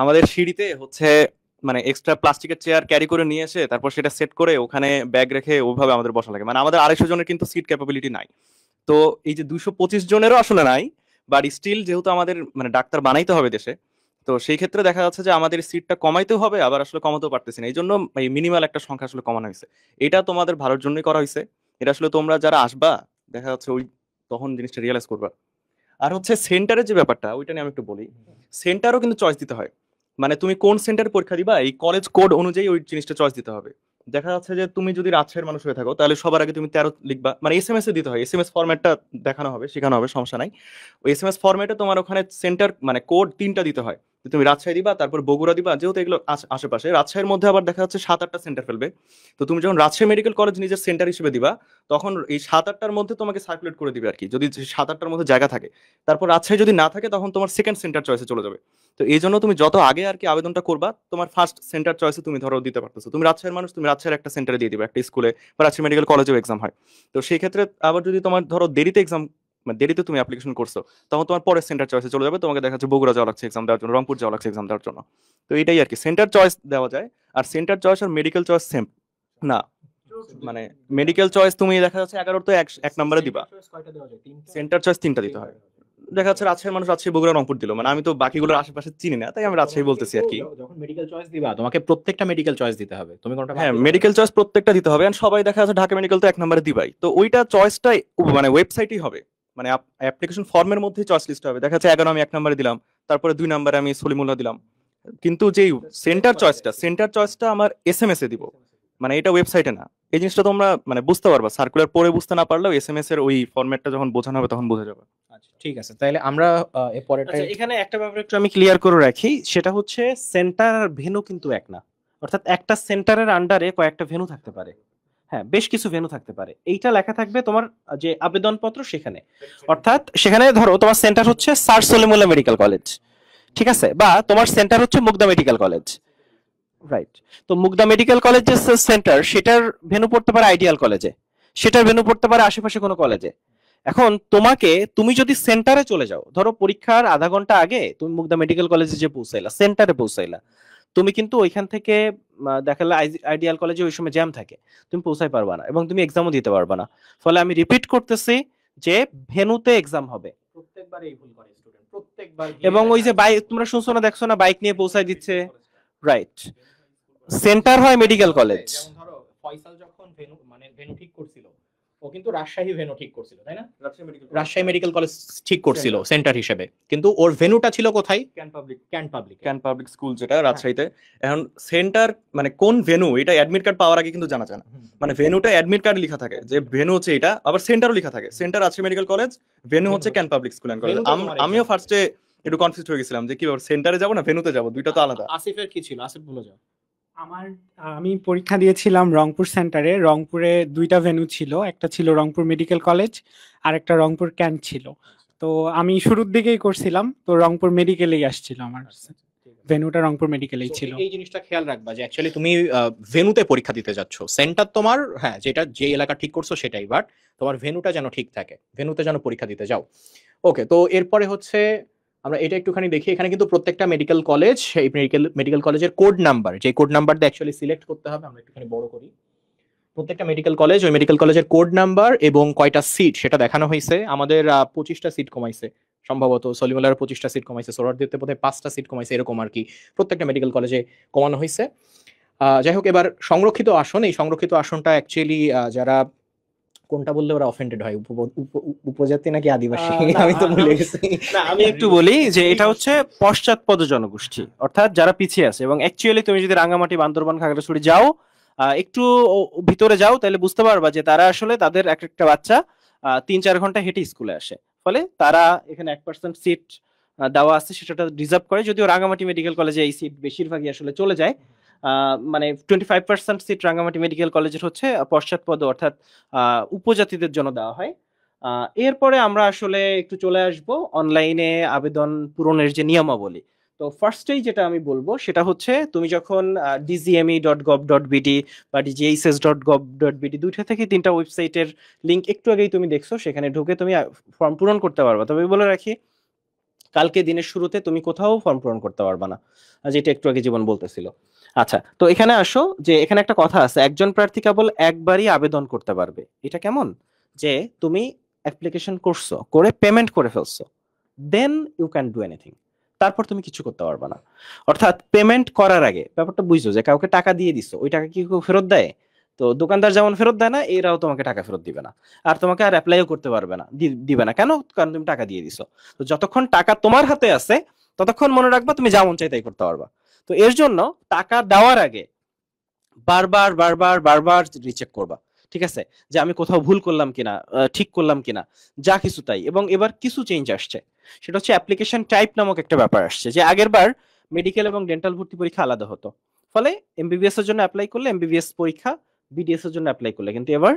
আমাদের সিঁড়িতে হচ্ছে মানে এক্সট্রা প্লাস্টিকের চেয়ার ক্যারি করে নিয়ে এসে তারপর সেটা সেট করে ওখানে ব্যাগ রেখে ওইভাবে আমাদের বসা লাগে। মানে আমাদের 250 জনের কিন্তু সিট ক্যাপাবিলিটি নাই। তো এই যে 225 জনেরও আসলে নাই, বাট স্টিল যেহেতু আমাদের মানে ডাক্তার বানাইতে হবে দেশে, তো সেই ক্ষেত্রে দেখা যাচ্ছে যে আমাদের সিটটা কমাইতেও হবে, আবার আসলে কমাতেও পারতেছি না। এই জন্য এই মিনিমাল একটা সংখ্যা আসলে কমানো হয়েছে। এটা তোমাদের ভালোর জন্যই করা হয়েছে। এটা আসলে তোমরা যারা আসবা দেখা যাচ্ছে ওই তখন জিনিসটা রিয়েলাইজ করবা। আর হচ্ছে সেন্টারের যে ব্যাপারটা, ওইটা নিয়ে আমি একটু বলি। সেন্টারও কিন্তু চয়েস দিতে হয়। মানে তুমি কোন সেন্টারে পরীক্ষা দিবা এই কলেজ কোড অনুযায়ী ওই জিনিসটা চয়েস দিতে হবে। দেখা যাচ্ছে যে তুমি যদি রাজশাহীর মানুষ হয়ে থাকো তাহলে সবার আগে তুমি 13 লিখবা, মানে এসএমএস এ দিতে হয়, এসএমএস ফরম্যাটটা দেখানো হবে, শেখানো হবে, সমস্যা নাই। ওই এসএমএস ফরম্যাটে তোমার ওখানে সেন্টার মানে কোড 3টা দিতে হয়। যে তুমি রাজশাহী দিবা, তারপর বগুড়া দিবা, যেহেতু এগুলো আশেপাশে। রাজশাহীর মধ্যে আবার দেখা যাচ্ছে 7-8টা সেন্টার ফেলবে। তো তুমি যখন রাজশাহী মেডিকেল কলেজ নিজের সেন্টার হিসেবে দিবা, তখন এই 7-8টার মধ্যে তোমাকে সার্কুলেট করে দিবে আর কি, যদি 7-8টার মধ্যে জায়গা থাকে। তারপর রাজশাহী যদি না থাকে তখন তোমার সেকেন্ড সেন্টার চয়েসে চলে যাবে। তো এই জন্য তুমি যত আগে আর কি আবেদনটা করবা, তোমার ফার্স্ট সেন্টার চয়েসে তুমি ধরো দিতে পারতেছো। তুমি রাজশাহীর মানুষ, তুমি রাজশাহীর একটা সেন্টারে দিয়ে দিবে, একটা স্কুলে বা রাজশাহী মেডিকেল কলেজেও এক্সাম হয়। তো সেই ক্ষেত্রে আবার যদি তোমার ধরো দেরিতে এক্সাম, মানে দেরিতে তুমি অ্যাপ্লিকেশন করছো, তখন তোমার পরের সেন্টার চয়েসে চলে যাবে। তোমাকে দেখা যাচ্ছে বগুড়া যাওয়া লাগছে এক্সাম দেওয়ার জন্য, রংপুর যাওয়া লাগছে এক্সাম দেওয়ার জন্য। তো এটাই আর কি, সেন্টার চয়েস দেওয়া যায়। আর সেন্টার চয়েস আর মেডিকেল চয়েস সেম না। মানে মেডিকেল চয়েস তুমি দেখা যাচ্ছে 11 তো এক নম্বরে দিবা, সেন্টার চয়েস 3টা দিতে হয়। দেখা যাচ্ছে রাজশাহীর মানুষ রাজশাহী, বগুড়া, রংপুর দিল, মানে আমি তো বাকিগুলোর আশেপাশে চিনি না, তাই আমি রাজশাহী বলতেছি আর কি। যখন মেডিকেল চয়েস দিবা তোমাকে প্রত্যেকটা মেডিকেল চয়েস দিতে হবে, তুমি কোনটা হ্যাঁ, মেডিকেল চয়েস প্রত্যেকটা দিতে হবে। আর সবাই দেখা যাচ্ছে ঢাকা মেডিকেল তো 1 নম্বরে দিবাই, তো ওইটা চয়েসটাই মানে ওয়েবসাইটই হবে, মানে অ্যাপ্লিকেশন ফর্মের মধ্যে চয়েস লিস্ট হবে। দেখা যাচ্ছে 11 আমি 1 নম্বরে দিলাম, তারপরে 2 নম্বরে আমি সলিমুল্লাহ দিলাম। কিন্তু যেই সেন্টার চয়েসটা আমার এসএমএস এ দিব, মানে এটা ওয়েবসাইটে না। এই জিনিসটা তোমরা মানে বুঝতে পারবা, সার্কুলার পরে বুঝতে না পারলেও এসএমএস এর ওই ফরম্যাটটা যখন বোঝানো হবে তখন বোঝা যাবে। আচ্ছা ঠিক আছে, তাহলে আমরা এর পরেরটা আচ্ছা, এখানে একটা ব্যাপার একটু আমি ক্লিয়ার করে রাখি, সেটা হচ্ছে সেন্টার আর ভেন্যু কিন্তু এক না। অর্থাৎ একটা সেন্টারের আন্ডারে কয়েকটা ভেন্যু থাকতে পারে। হ্যাঁ, বেশ কিছু ভেন্যু থাকতে পারে। এইটা লেখা থাকবে তোমার যে আবেদনপত্র সেখানে। অর্থাৎ সেখানে ধরো তোমার সেন্টার হচ্ছে স্যার সলিমুল্লাহ মেডিকেল কলেজ, ঠিক আছে, বা তোমার সেন্টার হচ্ছে মুগদা মেডিকেল কলেজ, রাইট। তো মুগদা মেডিকেল কলেজ যে সেন্টার, সেটার ভেন্যু পড়তে পারে আইডিয়াল কলেজে, সেটার ভেন্যু পড়তে পারে আশেপাশে কোনো কলেজে। এখন তুমি যদি সেন্টারে চলে যাও, ধরো পরীক্ষার আধা ঘন্টা আগে তুমি মুগদা মেডিকেল কলেজে যে পৌঁছাইলা, সেন্টারে পৌঁছাইলা, তুমি কিন্তু ওইখান থেকে দেখালে আইডিয়াল কলেজে ওই সময় জ্যাম থাকে, তুমি পৌঁছাই পারবা না এবং তুমি এক্সামও দিতে পারবা না। ফলে আমি রিপিট করতেছি যে ভেন্যুতে এক্সাম হবে। প্রত্যেকবার এই ভুল করে স্টুডেন্ট, প্রত্যেকবার। এবং ওই যে বাইক, তোমরা শুনছো না, দেখছো না, বাইক নিয়ে পৌঁছায় দিচ্ছে, রাইট। সেন্টার হয় মেডিকেল কলেজ। যেমন ধরো ফয়সাল যখন ভেন্যু ঠিক করছিল, ও কিন্তু রাজশাহী ভেন্যু ঠিক করছিল, তাই না? রাজশাহী মেডিকেল কলেজ ঠিক করছিল সেন্টার হিসেবে, কিন্তু ওর ভেন্যুটা ছিল কোথায়? ক্যান পাবলিক স্কুল, যেটা রাজশাহীতে। এখন সেন্টার মানে কোন ভেন্যু, এটা অ্যাডমিট কার্ড পাওয়ার আগে কিন্তু জানা যায় না। মানে ভেন্যুটা অ্যাডমিট কার্ডে লেখা থাকে যে ভেন্যু হচ্ছে এটা, আবার সেন্টারও লেখা থাকে centre Rajshahi medical college, venue হচ্ছে Cantt public school and college. আমিও ফার্স্টে একটু কনফিউজ হয়ে গেছিলাম যে কি সেন্টারে যাবো না ভেন্যুতে যাবো, দুইটা তো আলাদা। আসিফের কি ছিল? আসিফ বলে যাও। আমি পরীক্ষা দিয়েছিলাম রংপুর সেন্টারে। রংপুরে দুইটা ভেন্যু ছিল, একটা ছিল রংপুর মেডিকেল কলেজ আর একটা রংপুর ক্যান্ট ছিল। তো আমি শুরুর দিকেই করছিলাম, তো রংপুর মেডিকেলেই আসছিল, আমার ভেন্যুটা রংপুর মেডিকেলেই ছিল। এই জিনিসটা খেয়াল রাখবা যে অ্যাকচুয়ালি তুমি ভেন্যুতে পরীক্ষা দিতে যাচ্ছ, সেন্টার তোমার হ্যাঁ যেটা যে এলাকা ঠিক করছো সেটাই, বাট তোমার ভেন্যুটা যেন ঠিক থাকে, ভেন্যুতে যেন পরীক্ষা দিতে যাও। ওকে, তো এরপরে হচ্ছে আমরা এটা একটুখানি দেখি। এখানে কিন্তু প্রত্যেকটা মেডিকেল কলেজ, এই মেডিকেল কলেজের কোড নাম্বার, যে কোড নাম্বার দিয়ে অ্যাকচুয়ালি সিলেক্ট করতে হবে, আমরা একটুখানি বড় করি। প্রত্যেকটা মেডিকেল কলেজ, ওই মেডিকেল কলেজের কোড নাম্বার এবং কয়টা সিট সেটা দেখানো হয়েছে। আমাদের 25টা সিট কমাইছে সম্ভবত, সলিমুল্লাহর 25টা সিট কমাইছে, সোহরাওয়ার্দীতে বোধহয় 5টা সিট কমাইছে, এরকম আর কি প্রত্যেকটা মেডিকেল কলেজে কমানো হয়েছে। যাই হোক, এবার সংরক্ষিত আসন, এই সংরক্ষিত আসনটা অ্যাকচুয়ালি যারা কোনটা বললে ওরা অফেন্ডেড হয়, উপজাতি নাকি আদিবাসী, আমি তো ভুলে গেছি। না, আমি একটু বলি যে এটা হচ্ছে পশ্চাৎপদ জনগোষ্ঠী, অর্থাৎ যারা পিছিয়ে আছে। এবং অ্যাকচুয়ালি তুমি যদি রাঙ্গামাটি, বান্দরবান, খাগড়াছড়ি যাও, একটু ভিতরে যাও, তাহলে বুঝতে পারবা যে তারা আসলে তাদের এক একটা বাচ্চা 3-4 ঘন্টা হেঁটে স্কুলে আসে। ফলে তারা এখানে 1% সিট দেওয়া আছে, সেটা রিজার্ভ করে। যদিও রাঙ্গামাটি মেডিকেল কলেজে এই সিট বেশিরভাগই আসলে চলে যায়। মানে 25% সিট রাঙ্গামাটি মেডিকেল কলেজের হচ্ছে পশ্চাৎপদ, অর্থাৎ উপজাতিদের জন্য দেওয়া হয়। এরপরে আমরা আসলে একটু চলে আসব অনলাইনে আবেদন পূরণের যে নিয়মাবলী। তো ফার্স্টেই যেটা আমি বলবো সেটা হচ্ছে তুমি যখন dgme.gov.bd বা djss.gov.bd দুইটা থেকে তিনটা ওয়েবসাইটের লিংক একটু আগেই তুমি দেখছো, সেখানে ঢুকে তুমি ফর্ম পূরণ করতে পারবা। তবে বলে রাখি, কালকে দিনের শুরুতে তুমি কোথাও ফর্ম পূরণ করতে পারবা না, যেটা একটু আগে জীবন বলতেছিল। আচ্ছা, তো এখানে আসো, যে এখানে একটা কথা আছে, একজন প্রার্থী কেবল একবারই আবেদন করতে পারবে। এটা কেমন? যে তুমি অ্যাপ্লিকেশন করছো, করে পেমেন্ট করে ফেলছো, then you can do anything, তারপর তুমি কিছু করতে পারবে না। অর্থাৎ পেমেন্ট করার আগে ব্যাপারটা বুঝছো, যে কাউকে টাকা দিয়ে দিছো, ওই টাকা কি কেউ ফেরত দেয়? তো দোকানদার যেমন ফেরত দেয় না, এরাও তোমাকে টাকা ফেরত দিবে না, আর তোমাকে আর অ্যাপ্লাইও করতে পারবে না, দিবে না। কেন? কারণ তুমি টাকা দিয়ে দিছো। তো যতক্ষণ টাকা তোমার হাতে আছে ততক্ষণ মনে রাখবা তুমি যা মন চাই তাই করতে পারবা। তো এর জন্য টাকা দেওয়ার আগে বারবার বারবার বারবার রিচেক করবা, ঠিক আছে, যে আমি কোথাও ভুল করলাম কিনা, ঠিক করলাম কিনা, যা কিছু তাই। এবং এবার কিছু চেঞ্জ আসছে, সেটা হচ্ছে অ্যাপ্লিকেশন টাইপ নামক একটা ব্যাপার আসছে। যে আগের বার মেডিকেল এবং ডেন্টাল ভর্তি পরীক্ষা আলাদা হতো, ফলে এমবিবিএস এর জন্য অ্যাপ্লাই করলে এমবিবিএস পরীক্ষা, বিডিএস এর জন্য অ্যাপ্লাই করলে, কিন্তু এবার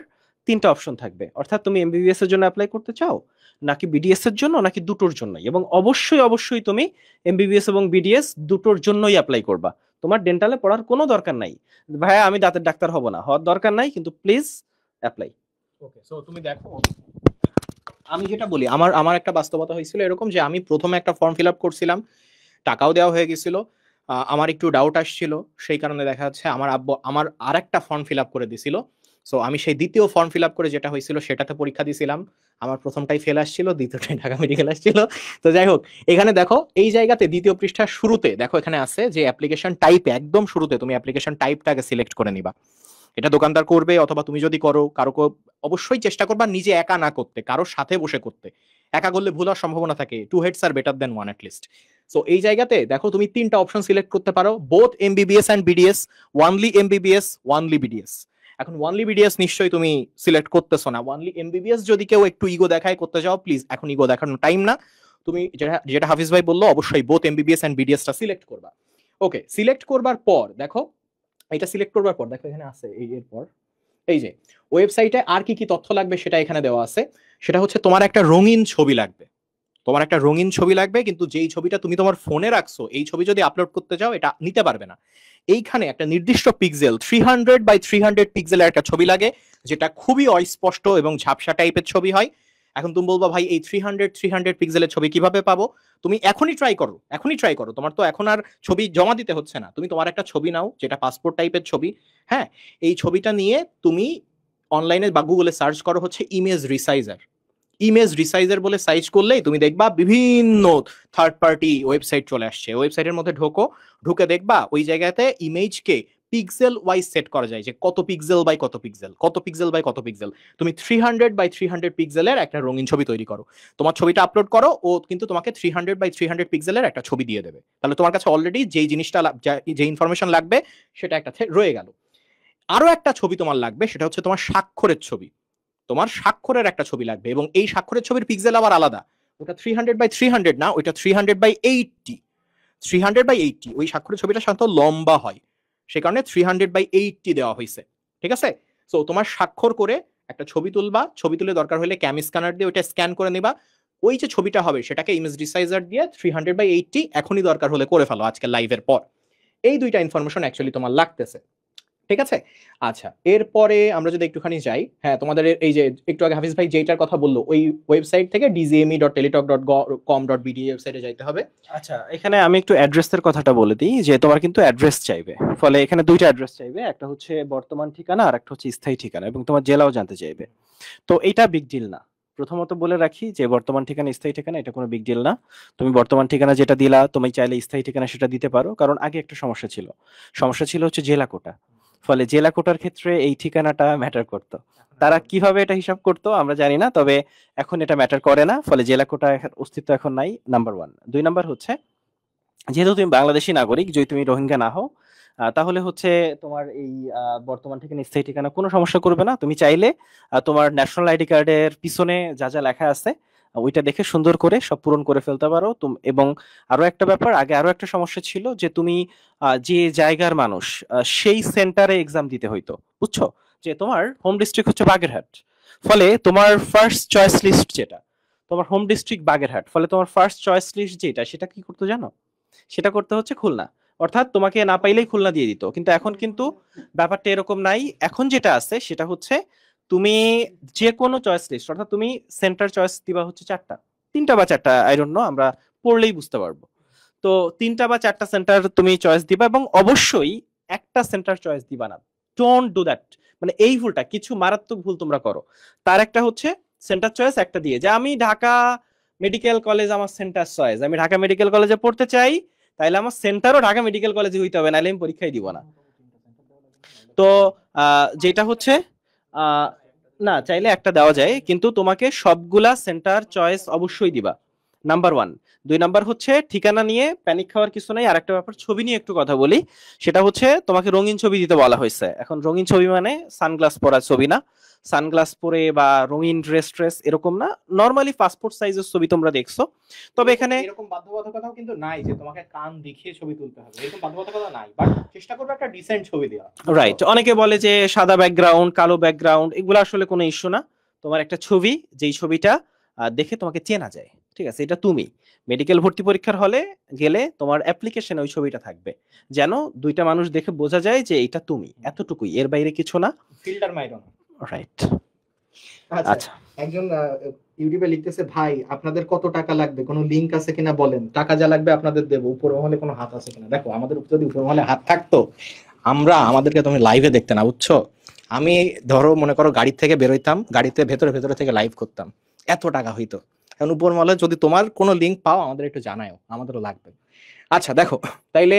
তিনটা অপশন থাকবে। অর্থাৎ তুমি এমবিবিএস এর জন্য অ্যাপ্লাই করতে চাও, নাকি বিডিএস এর জন্য, নাকি দুটোর জন্যই। এবং অবশ্যই অবশ্যই তুমি এমবিবিএস এবং বিডিএস দুটোর জন্যই অ্যাপ্লাই করবা। তোমার ডেন্টালে পড়ার কোনো দরকার নাই, ভাইয়া আমি দাঁতের ডাক্তার হব না, হওয়ার দরকার নাই, কিন্তু প্লিজ অ্যাপ্লাই। ওকে, সো তুমি দেখো, আমি যেটা বলি, আমার আমার একটা বাস্তবতা হয়েছিল এরকম যে আমি প্রথমে একটা ফর্ম ফিল আপ করছিলাম, টাকাও দেওয়া হয়ে গেছিল। আমার একটু ডাউট আসছিল, সেই কারণে দেখা যাচ্ছে আমার আব্বু আমার আরেকটা ফর্ম ফিল আপ করে দিছিল। সো আমি সেই দ্বিতীয় ফর্ম ফিল আপ করে যেটা হয়েছিল সেটাতে পরীক্ষা দিছিলাম। আমার প্রথমটাই ফেল আসছিল, দ্বিতীয়টাই ঢাকা মেডিকেল আসছিল। তো যাই হোক, এখানে দেখো এই জায়গাতে দ্বিতীয় পৃষ্ঠার শুরুতে দেখো এখানে আছে যে অ্যাপ্লিকেশন টাইপে, একদম শুরুতে তুমি অ্যাপ্লিকেশন টাইপটাকে সিলেক্ট করে নিবা। এটা দোকানদার করবে, অথবা তুমি যদি করো অবশ্যই চেষ্টা করবা নিজে একা না করতে, কারোর সাথে বসে করতে। একা করলে ভুল হওয়ার সম্ভাবনা থাকে, two heads are better than one at least. So এই জায়গাতে দেখো তুমি তিনটা অপশন সিলেক্ট করতে পারো, both MBBS and BDS, only MBBS, only BDS. এখন ওয়ানলি বিডিএস নিশ্চয়ই তুমি সিলেক্ট করতেছো না, ওয়ানলি এমবিবিএস যদি কেউ একটু ইগো দেখায় করতে যাও, প্লিজ এখন ইগো দেখানোর টাইম না। তুমি যেটা যেটা হাফিজ ভাই বললো, অবশ্যই বোথ এমবিবিএস অ্যান্ড বিডিএসটা সিলেক্ট করবা। ওকে, সিলেক্ট করবার পর দেখো, এটা সিলেক্ট করবার পর দেখো এখানে আছে এরপর এই যে ওয়েবসাইটে আর কি কি তথ্য লাগবে সেটা এখানে দেওয়া আছে। সেটা হচ্ছে তোমার একটা রঙিন ছবি লাগবে, তোমার একটা রঙিন ছবি লাগবে, কিন্তু যেই ছবিটা তুমি তোমার ফোনে রাখছো এই ছবি যদি আপলোড করতে যাও এটা নিতে পারবে না। এইখানে একটা নির্দিষ্ট পিক্সেল 300 by 300 পিক্সেলের একটা ছবি লাগে, যেটা খুবই অস্পষ্ট এবং ঝাপসা টাইপের ছবি হয়। এখন তুমি বলবা ভাই এই 300 পিক্সেলের ছবি কিভাবে পাবো? তুমি এখনই ট্রাই করো, এখনই ট্রাই করো, তোমার তো এখন আর ছবি জমা দিতে হচ্ছে না। তুমি তোমার একটা ছবি নাও যেটা পাসপোর্ট টাইপের ছবি, হ্যাঁ, এই ছবিটা নিয়ে তুমি অনলাইনে বা গুগলে সার্চ করো হচ্ছে ইমেজ রিসাইজার। ইমেজ রিসাইজার বলে সার্চ করলেই তুমি দেখবা বিভিন্ন থার্ড পার্টি ওয়েবসাইট চলে আসছে। ওয়েবসাইটের মধ্যে ঢুকে দেখবা ওই জায়গাতে ইমেজকে পিক্সেল ওয়াইজ সেট করা যায়, যে কত পিক্সেল বাই কত পিক্সেল, কত পিক্সেল বাই কত পিক্সেল। তুমি 300 by 300 পিক্সেলের একটা রঙিন ছবি তৈরি করো, তোমার ছবিটা আপলোড করো, ও কিন্তু তোমাকে 300 by 300 পিক্সেলের একটা ছবি দিয়ে দেবে। তাহলে তোমার কাছে অলরেডি যেই জিনিসটা যে ইনফরমেশন লাগবে সেটা একটা রয়ে গেল। আরো একটা ছবি তোমার লাগবে, সেটা হচ্ছে তোমার স্বাক্ষরের ছবি। তোমার স্বাক্ষরের একটা ছবি লাগবে, এবং এই স্বাক্ষরের ছবির পিক্সেল আবার আলাদা। ওটা 300 by 300 না, ওইটা 300 by 80। 300 by 80 ওই স্বাক্ষরের ছবিটা সাধারণত লম্বা হয়, সে কারণে 300 by 80 দেওয়া হয়েছে, ঠিক আছে। সো তোমার স্বাক্ষর করে একটা ছবি তুলবা, ছবি তুলে দরকার হলে ক্যাম স্ক্যানার দিয়ে ওইটা স্ক্যান করে নিবা। ওই যে ছবিটা হবে সেটাকে ইমেজ রিসাইজার দিয়ে 300 by 80 এখনই দরকার হলে করে ফেলো আজকে লাইভের পর। এই দুইটা ইনফরমেশন অ্যাকচুয়ালি তোমার লাগতেছে, ঠিক আছে। আচ্ছা, এরপরে আমরা যদি একটুখানি যাই, হ্যাঁ তোমাদের এই যে একটু আগে হাফিজ ভাই যেটার কথা বললো, ওই ওয়েবসাইট থেকে dgme.teletalk.com.bd ওয়েবসাইটে যাইতে হবে। আচ্ছা, এখানে আমি একটু অ্যাড্রেসের কথাটা বলে দিই, যে তোমার কিন্তু অ্যাড্রেস চাইবে, ফলে এখানে দুইটা অ্যাড্রেস চাইবে, একটা হচ্ছে বর্তমান ঠিকানা আর একটা হচ্ছে স্থায়ী ঠিকানা, এবং তোমার জেলাও জানতে চাইবে। তো এটা বিগ ডিল না, প্রথমত বলে রাখি যে বর্তমান ঠিকানা স্থায়ী ঠিকানা এটা কোনো বিগ ডিল না। তুমি বর্তমান ঠিকানা যেটা দিলা, তুমি চাইলে স্থায়ী ঠিকানা সেটা দিতে পারো, কারণ আগে একটা সমস্যা ছিল হচ্ছে জেলা কোটা। ফলে জেলা কোটার ক্ষেত্রে এই ঠিকানাটা ম্যাটার করতো। তারা কিভাবে এটা হিসাব করতো আমরা জানি না, তবে এখন এটা ম্যাটার করে না, ফলে জেলা কোটা অস্তিত্ব এখন নাই, নাম্বার 1। 2 নাম্বার হচ্ছে, যেহেতু তুমি বাংলাদেশী নাগরিক, যদি তুমি রোহিঙ্গা না হও, তাহলে হচ্ছে তোমার এই বর্তমান ঠিকানা স্থায়ী ঠিকানা কোনো সমস্যা করবে না। তুমি চাইলে তোমার ন্যাশনাল আইডি কার্ডের পিছনে যা যা লেখা আছে ওইটা দেখে সুন্দর করে সব পূরণ করে ফেলতে পারো। এবং আরো একটা ব্যাপার, আগে আরো একটা সমস্যা ছিল যে তুমি যে জায়গার মানুষ সেই সেন্টারে এক্সাম দিতে হইতো, বুঝছো, যে তোমার হোম ডিস্ট্রিক্ট হচ্ছে বাগেরহাট, ফলে তোমার ফার্স্ট চয়েস লিস্ট যেটা, তোমার হোম ডিস্ট্রিক্ট বাগেরহাট, ফলে তোমার ফার্স্ট চয়েস লিস্ট যেটা সেটা কি করতে জানো? সেটা করতে হচ্ছে খুলনা, অর্থাৎ তোমাকে না পাইলেই খুলনা দিয়ে দিত, কিন্তু এখন কিন্তু ব্যাপারটা এরকম নাই। এখন যেটা আছে সেটা হচ্ছে তুমি যে কোনো চয়েস লিস্ট, অর্থাৎ তুমি সেন্টার চয়েস দিবা হচ্ছে চারটা, তিনটা বা চারটা, আই ডোন্ট নো, আমরা পড়লেই বুঝতে পারবো। তো তিনটা বা চারটা সেন্টার তুমি চয়েস দিবা, এবং অবশ্যই একটা সেন্টার চয়েস দিবা না। ডোন্ট ডু দ্যাট, মানে এই ভুলটা, কিছু মারাত্মক ভুল তোমরা করো। তার একটা হচ্ছে সেন্টার চয়েস একটা দিয়ে, যে আমি ঢাকা মেডিকেল কলেজ আমার সেন্টার চয়েস, আমি ঢাকা মেডিকেল কলেজে পড়তে চাই, তাইলে আমার সেন্টারও ঢাকা মেডিকেল কলেজে হইতে হবে, নাহলে আমি পরীক্ষাই দিব না। তো যেটা হচ্ছে আহ, না, চাইলে একটা দেওয়া যায়, কিন্তু তোমাকে সবগুলা সেন্টার চয়েস অবশ্যই দিবা, নাম্বার ওয়ান। দুই নাম্বার হচ্ছে ঠিকানা নিয়ে প্যানিক খাওয়ার কিছু নাই। আরেকটা ব্যাপার, ছবি নিয়ে একটু কথা বলি, সেটা হচ্ছে তোমাকে রঙিন ছবি দিতে বলা হয়েছে। এখন রঙিন ছবি মানে সানগ্লাস পরা ছবি না, সানগ্লাস পরে বা রঙিন ড্রেস ট্রেস এরকম না, নর্মালি পাসপোর্ট সাইজের ছবি তোমরা দেখছো। তবে এখানে এরকম বাধ্যবাধকতাও কিন্তু নাই যে তোমাকে কান দেখিয়ে ছবি তুলতে হবে, এরকম বাধ্যবাধকতা নাই, বাট চেষ্টা করবে একটা ডিসেন্ট ছবি দেওয়া। রাইট, অনেকে বলে যে সাদা ব্যাকগ্রাউন্ড, কালো ব্যাকগ্রাউন্ড, এগুলো আসলে কোনো ইস্যু না। তোমার একটা ছবি, যেই ছবিটা দেখে তোমাকে চেনা যায়, ঠিক আছে, এটা তুমি মেডিকেল ভর্তি পরীক্ষার হলে গেলে তোমার অ্যাপ্লিকেশনে ওই ছবিটা থাকবে, যেন দুইটা মানুষ দেখে বোঝা যায় যে এটা তুমি, এতটুকুই, এর বাইরে কিছু না। ফিল্টার মাইরো না। রাইট। আচ্ছা, আচ্ছা, একজন ইউটিউবে লিখতেছে, ভাই আপনাদের কত টাকা লাগবে, কোনো লিংক আছে কিনা বলেন, টাকা যা লাগবে আপনাদের দেবো, উপর মহলে কোনো হাত আছে কিনা। দেখো, আমাদের যদি উপর মহলে হাত থাকতো, আমাদেরকে তুমি লাইভে দেখতে না, বুঝছো। আমি ধরো মনে করো গাড়ি থেকে বেরোইতাম, গাড়িতে ভেতরে ভেতরে থেকে লাইভ করতাম, এত টাকা হইতো। এখন উপর মহলে যদি তোমার কোনো লিংক পাও আমাদের একটু জানাও, আমাদেরও লাগবে। আচ্ছা দেখো, তাইলে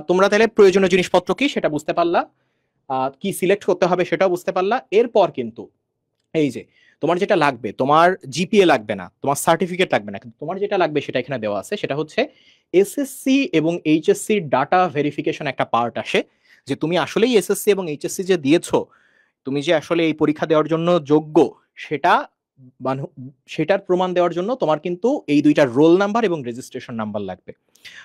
তোমরা তাহলে প্রয়োজনীয় জিনিসপত্র কি সেটা বুঝতে পারলা, কি সিলেক্ট করতে হবে সেটাও বুঝতে পারলা। এরপর কিন্তু এই যে তোমার যেটা লাগবে, তোমার জিপিএ লাগবে না, তোমার সার্টিফিকেট লাগবে না, কিন্তু তোমার যেটা লাগবে সেটা এখানে দেওয়া আছে, সেটা হচ্ছে এসএসসি এবং এইচএসসি ডাটা ভেরিফিকেশন একটা পার্ট আসে, যে তুমি আসলেই এসএসসি এবং এইচএসসি যে দিয়েছো, তুমি যে আসলে এই পরীক্ষা দেওয়ার জন্য যোগ্য, সেটা সেটার প্রমাণ দেওয়ার জন্য তোমার কিন্তু এই দুইটা রোল নাম্বার এবং রেজিস্ট্রেশন নাম্বার লাগবে।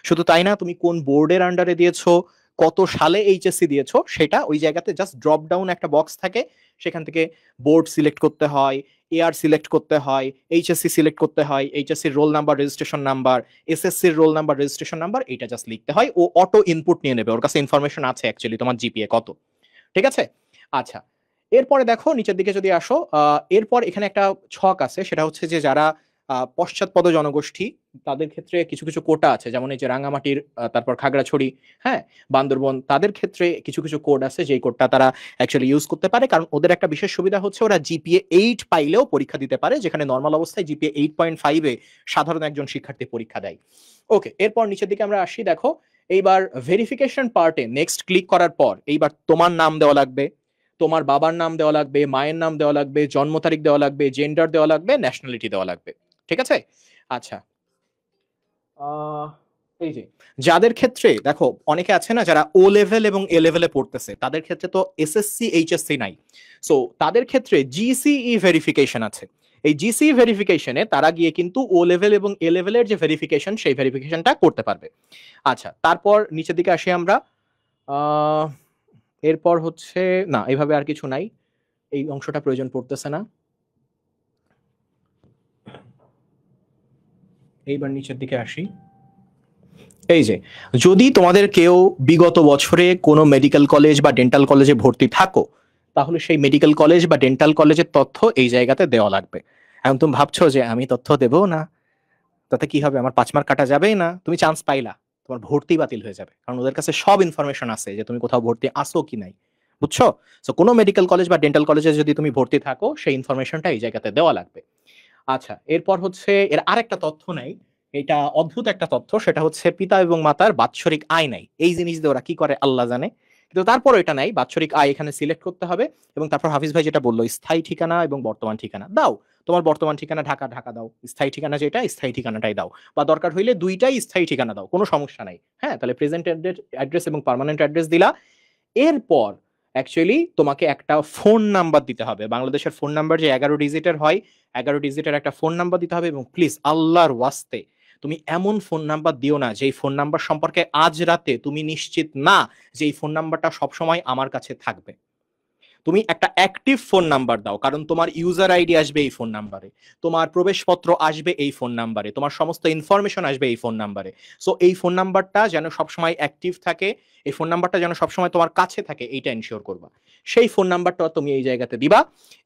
শুধু তাই না, তুমি কোন বোর্ডের আন্ডারে দিয়েছো, কত সালে এইচএসসি দিয়েছো, সেটা ওই জায়গাতে জাস্ট ড্রপ ডাউন একটা বক্স থাকে, সেখান থেকে বোর্ড সিলেক্ট করতে হয়, এআর সিলেক্ট করতে হয়, এইচএসসি সিলেক্ট করতে হয়, এইচএসসির রোল নাম্বার রেজিস্ট্রেশন নাম্বার, এসএসসির রোল নাম্বার রেজিস্ট্রেশন নাম্বার, এটা জাস্ট লিখতে হয়। ও অটো ইনপুট নিয়ে নেবে, ওর কাছে ইনফরমেশন আছে অ্যাকচুয়ালি তোমার জিপিএ কত, ঠিক আছে। আচ্ছা, এরপরে দেখো নিচের দিকে যদি আসো, এরপর এখানে একটা ছক আছে, সেটা হচ্ছে যে যারা পশ্চাৎপদ জনগোষ্ঠী, তাদের ক্ষেত্রে কিছু কিছু কোটা আছে, যেমন এই যে রাঙামাটির, তারপর খাগড়াছড়ি, হ্যাঁ, বান্দরবন, তাদের ক্ষেত্রে কিছু কিছু কোড আছে, যেই কোডটা তারা অ্যাকচুয়ালি ইউজ করতে পারে, কারণ ওদের একটা বিশেষ সুবিধা হচ্ছে ওরা জিপিএ 8 পাইলেও পরীক্ষা দিতে পারে, যেখানে নর্মাল অবস্থায় জিপিএ 8.5-এ সাধারণ একজন শিক্ষার্থী পরীক্ষা দেয়। ওকে, এরপর নিচের দিকে আমরা আসি, দেখো এইবার ভেরিফিকেশন পার্টে নেক্সট ক্লিক করার পর এইবার তোমার নাম দেওয়া লাগবে, তোমার বাবার নাম দেওয়া লাগবে, মায়ের নাম দেওয়া লাগবে, জন্ম তারিখ দেওয়া লাগবে, জেন্ডার দেওয়া লাগবে, ন্যাশনালিটি দেওয়া লাগবে, ঠিক আছে। আচ্ছা, এই যে যাদের ক্ষেত্রে দেখো অনেকে আছে না যারা ও লেভেল এবং এ লেভেলে পড়তেছে, তাদের ক্ষেত্রে তো এসএসসি এইচএসসি নাই, সো তাদের ক্ষেত্রে জিসিই ভেরিফিকেশন আছে। এই জিসিই ভেরিফিকেশনে তারা গিয়ে কিন্তু ও লেভেল এবং এ লেভেলের যে ভেরিফিকেশন, সেই ভেরিফিকেশনটা করতে পারবে। আচ্ছা, তারপর নিচের দিকে আসি আমরা, এরপর হচ্ছে না, এইভাবে আর কিছু নাই, এই অংশটা প্রয়োজন পড়তেছে না। এইবার নিচের দিকে আসি, এই যে যদি তোমাদের কেউ বিগত বছরে কোনো মেডিকেল কলেজ বা ডেন্টাল কলেজে ভর্তি থাকো, তাহলে সেই মেডিকেল কলেজ বা ডেন্টাল কলেজের তথ্য এই জায়গাতে দেওয়া লাগবে। এখন তুমি ভাবছো যে আমি তথ্য দেবো না, তাতে কি হবে, আমার 5 মার্ক কাটা যাবেই না, তুমি চান্স পাইলা, তোমার ভর্তি বাতিল হয়ে যাবে, কারণ ওদের কাছে সব ইনফরমেশন আছে যে তুমি কোথাও ভর্তি আসো কি নাই, বুঝছো। সো কোনো মেডিকেল কলেজ বা ডেন্টাল কলেজে যদি তুমি ভর্তি থাকো, সেই ইনফরমেশনটা এই জায়গাতে দেওয়া লাগবে। আচ্ছা, এরপর হচ্ছে এর আরেকটা তথ্য নাই, এটা অদ্ভুত একটা তথ্য, সেটা হচ্ছে পিতা এবং মাতার বাৎসরিক আয় নাই। এই জিনিস দিয়ে ওরা কি করে আল্লাহ জানে, কিন্তু তারপর এটা নাই, বাৎসরিক আয় এখানে সিলেক্ট করতে হবে। এবং তারপর হাফিজ ভাই যেটা বললো, স্থায়ী ঠিকানা এবং বর্তমান ঠিকানা দাও, তোমার বর্তমান ঠিকানা ঢাকা, ঢাকা দাও, স্থায়ী ঠিকানা যেটা স্থায়ী ঠিকানাটাই দাও, বা দরকার হইলে দুইটাই স্থায়ী ঠিকানা দাও, কোনো সমস্যা নাই। হ্যাঁ, তাহলে প্রেজেন্ট অ্যাড্রেস এবং পার্মানেন্ট অ্যাড্রেস দিলা। এরপর অ্যাকচুয়ালি তোমাকে একটা ফোন নাম্বার দিতে হবে, বাংলাদেশের ফোন নাম্বার যে 11 ডিজিটের হয়, 11 ডিজিটের একটা ফোন নাম্বার দিতে হবে। এবং প্লিজ আল্লাহর ওয়াস্তে তুমি এমন ফোন নাম্বার দিও না যেই ফোন নাম্বার সম্পর্কে আজ রাতে তুমি নিশ্চিত না যে এই ফোন নাম্বারটা সবসময় আমার কাছে থাকবে। তুমি একটা অ্যাক্টিভ ফোন নাম্বার দাও, কারণ তোমার ইউজার আইডি আসবে এই ফোন নাম্বারে, তোমার প্রবেশপত্র আসবে এই ফোন নাম্বারে, তোমার সমস্ত ইনফরমেশন আসবে এই ফোন নাম্বারে। সো এই ফোন নাম্বারটা যেন সবসময় অ্যাক্টিভ থাকে, এই ফোন নাম্বারটা যেন সবসময় তোমার কাছে থাকে, এইটা এনশিওর করবা। সেই ফোন নাম্বারটা তুমি এই জায়গাতে দিবা,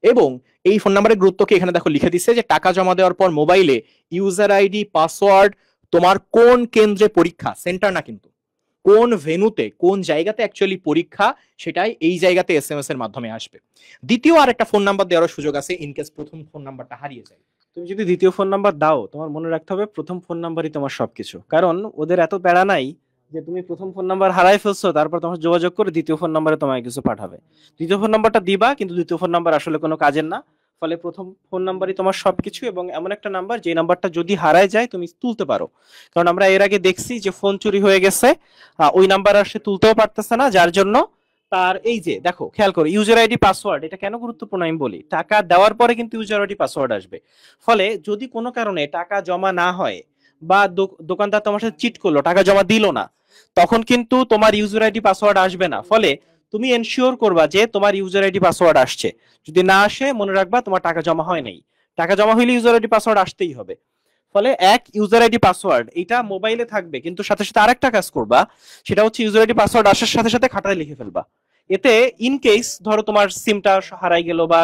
এবং এই ফোন নাম্বারের গুরুত্বকে এখানে দেখো লিখে দিচ্ছে যে টাকা জমা দেওয়ার পর মোবাইলে ইউজার আইডি, পাসওয়ার্ড, তোমার কোন কেন্দ্রে পরীক্ষা, সেন্টার না কিন্তু, কোন ভেন্যুতে কোন জায়গাতে অ্যাকচুয়ালি পরীক্ষা, সেটাই এই জায়গাতে এসএমএস এর মাধ্যমে আসবে। দ্বিতীয় আরেকটা ফোন নাম্বার দেওয়ার সুযোগ আছে ইনকেস প্রথম ফোন নাম্বারটা হারিয়ে যায়। তুমি যদি দ্বিতীয় ফোন নাম্বার দাও, তোমার মনে রাখতে হবে প্রথম ফোন নাম্বারই তোমার সবকিছু, কারণ ওদের এত প্যারা নাই যে তুমি প্রথম ফোন নাম্বার হারাই ফেলছো তারপর তোমার যোগাযোগ করে দ্বিতীয় ফোন নাম্বারে তোমায় কিছু পাঠাবে। দ্বিতীয় ফোন নাম্বারটা দিবা, কিন্তু দ্বিতীয় ফোন নাম্বার আসলে কোনো কাজের না। ফলে প্রথম ফোন নাম্বারই তোমার সবকিছু, এবং এমন একটা নাম্বার যে নাম্বারটা যদি হারায় যায় তুমি তুলতে পারো। কারণ আমরা এর আগে দেখছি যে ফোন চুরি হয়ে গেছে, ওই নাম্বার আর সে তুলতেও পারতেছে না, যার জন্য তার এই যে দেখো খেয়াল করো ইউজার আইডি পাসওয়ার্ড, এটা কেন গুরুত্বপূর্ণ আমি বলি, টাকা দেওয়ার পরে কিন্তু ইউজার আইডি পাসওয়ার্ড আসবে। ফলে যদি কোনো কারণে টাকা জমা না হয় বা দোকানদার তোমার সাথে চিট করলো, টাকা জমা দিল না, তখন কিন্তু তোমার ইউজার আইডি পাসওয়ার্ড আসবে না। ফলে তুমি এনশিওর করবা যে তোমার ইউজার আইডি পাসওয়ার্ড আসছে। যদি না আসে মনে রাখবা তোমার টাকা জমা হয় নাই। টাকা জমা হইলে ইউজার আইডি পাসওয়ার্ড আসতেই হবে। ফলে এক ইউজার আইডি পাসওয়ার্ড এটা মোবাইলে থাকবে, কিন্তু সাথে সাথে আরেকটা কাজ করবা, সেটা হচ্ছে ইউজার আইডি পাসওয়ার্ড আসার সাথে সাথে খাতায় লিখে ফেলবা। এতে ইন কেস ধরো তোমার সিমটা হারাই গেল বা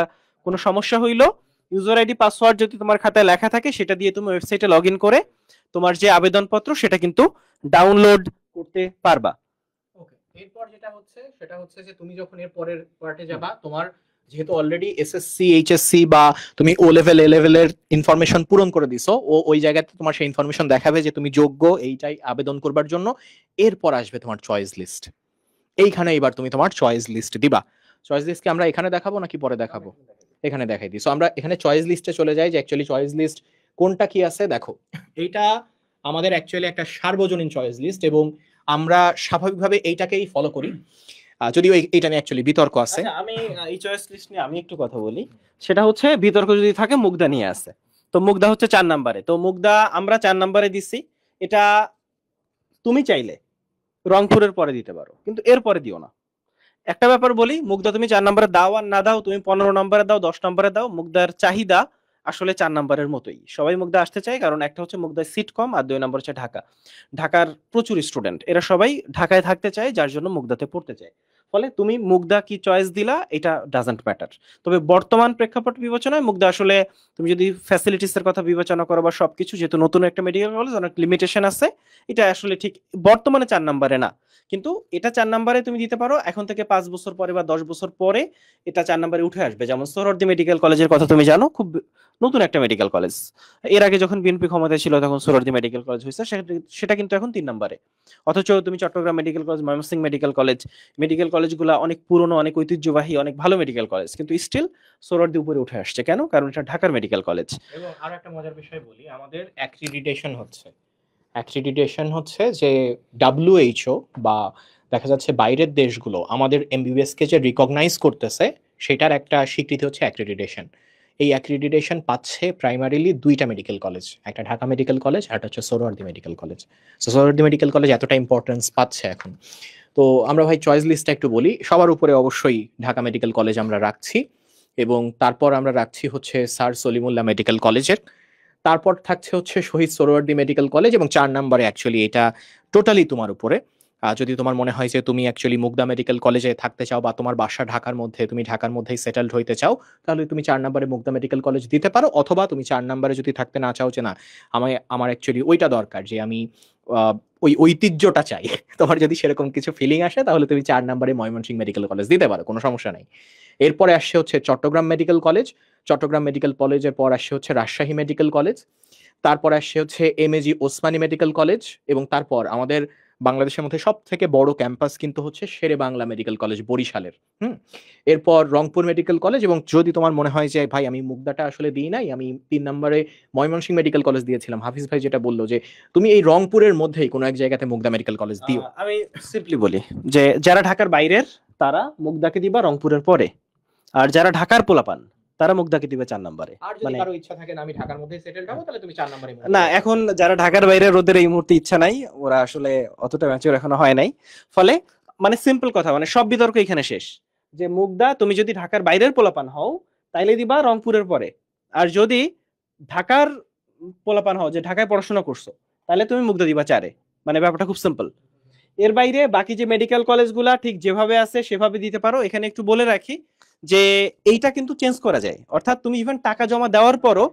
কোনো সমস্যা হইলো, ইউজার আইডি পাসওয়ার্ড যদি তোমার খাতায় লেখা থাকে সেটা দিয়ে তুমি ওয়েবসাইটে লগ ইন করে তোমার যে আবেদনপত্র সেটা কিন্তু ডাউনলোড করতে পারবা। ওকে, এরপর যেটা হচ্ছে সেটা হচ্ছে যে তুমি যখন এর পরের পার্টে যাবা, তোমার যেহেতু অলরেডি এসএসসি, এইচএসসি বা তুমি ও লেভেল, এ লেভেলের ইনফরমেশন পূরণ করে দিছো, ও ওই জায়গাতে তোমার সেই ইনফরমেশন দেখাবে যে তুমি যোগ্য এইটাই আবেদন করবার জন্য। এরপর আসবে তোমার চয়েস লিস্ট। এইখানে এবার তুমি তোমার চয়েস লিস্ট দিবা। চয়েস লিস্ট কি আমরা এখানে দেখাবো নাকি পরে দেখাবো? এখানে দেখাই দিই। সো আমরা এখানে চয়েস লিস্টে চলে যাই যে অ্যাকচুয়ালি চয়েস লিস্ট কোনটা কি আছে। দেখো, এইটা আমাদের অ্যাকচুয়ালি একটা সার্বজনীন চয়েস লিস্ট, এবং আমরা স্বাভাবিকভাবে এইটাকেই ফলো করি, যদিও এইটা নিয়ে অ্যাকচুয়ালি বিতর্ক আছে। আচ্ছা, আমি এই চয়েস লিস্ট নিয়ে আমি একটু কথা বলি। সেটা হচ্ছে বিতর্ক যদি থাকে মুগদা নিয়ে আছে, তো মুগদা হচ্ছে 4 নম্বরে, তো মুগদা আমরা 4 নম্বরে দিচ্ছি। এটা তুমি চাইলে রংপুরের পরে দিতে পারো, কিন্তু এর পরে দিও না। একটা ব্যাপার বলি, মুগদা তুমি 4 নম্বরে দাও আর না দাও, তুমি 15 নম্বরে দাও, 10 নম্বরে দাও, মুগদার চাহিদা আসলে 4 নম্বরের মতোই। সবাই মুগদা আসতে চায়, কারণ একটা হচ্ছে মুগদার সিট কম, আর 2 নম্বর হচ্ছে ঢাকা। ঢাকার প্রচুর স্টুডেন্ট, এরা সবাই ঢাকায় থাকতে চায়, যার জন্য মুগদাতে পড়তে চায়। ফলে তুমি মুগদা কি চয়েস দিলা এটা ডাজন্ট ম্যাটার। তবে বর্তমান প্রেক্ষাপট বিবেচনায় মুগদা আসলে তুমি যদি ফ্যাসিলিটিস এর কথা বিবেচনা করো বা সবকিছু, যেহেতু নতুন একটা মেডিকেল কলেজ, অনেক লিমিটেশন আছে, এটা আসলে ঠিক বর্তমানে 4 নম্বরে না। কিন্তু এটা 4 নম্বরে তুমি দিতে পারো, এখন থেকে 5 বছর পরে বা 10 বছর পরে এটা 4 নম্বরে উঠে আসবে। যেমন সোহরাওয়ার্দী মেডিকেল কলেজের কথা তুমি জানো, খুব নতুন একটা মেডিকেল কলেজ। এর আগে যখন বিএনপি ক্ষমতায় ছিল তখন সোহরাওয়ার্দী মেডিকেল কলেজ হয়েছে, সেটা কিন্তু এখন 3 নম্বরে। অথচ তুমি Chattogram medical college, Mymensingh medical college, medical কলেজগুলো অনেক পুরনো, অনেক ঐতিহ্যবাহী, অনেক ভালো মেডিকেল কলেজ, কিন্তু স্টিল সোহরাওয়ার্দী উপরে উঠে আসছে। কেন? কারণ এটা ঢাকার মেডিকেল কলেজ। এবং আরো একটা মজার বিষয় বলি, আমাদের অ্যাক্রিডিটেশন হচ্ছে যে WHO বা দেখা যাচ্ছে বাইরের দেশগুলো আমাদের এমবিবিএস কে যে রিকগনাইজ করতেছে, সেটার একটা স্বীকৃতি হচ্ছে অ্যাক্রিডিটেশন। এই অ্যাক্রিডিটেশন পাচ্ছে প্রাইমারিলি 2টা মেডিকেল কলেজ, একটা ঢাকা মেডিকেল কলেজ আর একটা হচ্ছে Suhrawardy medical college. So Suhrawardy medical college এতটা ইম্পর্টেন্স পাচ্ছে এখন। তো আমরা ভাই চয়েস লিস্টটা একটু বলি। সবার উপরে অবশ্যই ঢাকা মেডিকেল কলেজ আমরা রাখছি, এবং তারপর আমরা রাখছি হচ্ছে স্যার সলিমুল্লাহ মেডিকেল কলেজের, তারপর থাকছে হচ্ছে শহীদ সোহরাওয়ার্দী মেডিকেল কলেজ, এবং 4 নম্বরে অ্যাকচুয়ালি এটা টোটালি তোমার উপরে। যদি তোমার মনে হয় যে তুমি অ্যাকচুয়ালি মুগদা মেডিকেল কলেজে থাকতে চাও বা তোমার বাসা ঢাকার মধ্যে, তুমি ঢাকার মধ্যেই সেটেলড হইতে চাও, তাহলে তুমি 4 নম্বরে মুগদা মেডিকেল কলেজ দিতে পারো। অথবা তুমি 4 নম্বরে যদি থাকতে না চাও যে না আমার অ্যাকচুয়ালি ওইটা দরকার, যে আমি ওই ঐতিহ্যটা চাই, তোমার যদি সেরকম কিছু ফিলিং আসে, তাহলে তুমি 4 নম্বরে ময়মনসিংহ মেডিকেল কলেজ দিতে পারো, কোনো সমস্যা নেই। এরপরে আসছে হচ্ছে Chattogram medical college, Chattogram medical কলেজের পর আসছে হচ্ছে রাজশাহী মেডিকেল কলেজ, তারপর আসছে হচ্ছে এমএজি ওসমানী মেডিকেল কলেজ, এবং তারপর আমাদের বাংলাদেশের মধ্যে সব থেকে বড় ক্যাম্পাস কিন্তু হচ্ছে শেরে বাংলা মেডিকেল কলেজ বরিশালের। এরপর রংপুর মেডিকেল কলেজ, এবং যদি তোমার মনে হয় যে ভাই আমি মুগদাটা আসলে দিই নাই, আমি 3 নম্বরে ময়মনসিংহ মেডিকেল কলেজ দিয়েছিলাম, হাফিজ ভাই যেটা বললো যে তুমি এই রংপুরের মধ্যেই কোনো এক জায়গাতে মুগদা মেডিকেল কলেজ দিও। আমি সিম্পলি বলি যে যারা ঢাকার বাইরের তারা মুগদাকে দিবা রংপুরের পরে, আর যারা ঢাকার পোলাপান তারা মুগদাকে দিবে 4 নম্বরে। আর যদি কারো ইচ্ছা থাকে না আমি ঢাকার মধ্যে সেটেলড হবো, তাহলে তুমি 4 নম্বরে। না, এখন যারা ঢাকার বাইরে, ওদের এই মুহূর্তে ইচ্ছা নাই, ওরা আসলে অতটা ম্যাচিওর এখনো হয় নাই। ফলে মানে সিম্পল কথা, মানে সব বিতর্ক এখানে শেষ। যে মুগদা তুমি যদি ঢাকার বাইরের পোলাপান হও তাইলে দিবা রংপুরের পরে, আর যদি ঢাকার পোলাপান হও যে ঢাকায় পড়াশোনা করছো তাহলে তুমি মুগদা দিবা 4-এ। মানে ব্যাপারটা খুব সিম্পল। এর বাইরে বাকি যে মেডিকেল কলেজগুলা ঠিক যেভাবে আছে সেভাবে দিতে পারো। এখানে একটু বলে রাখি যে এইটা কিন্তু চেঞ্জ করা যায়, অর্থাৎ তুমি ইভেন টাকা জমা দেওয়ার পরও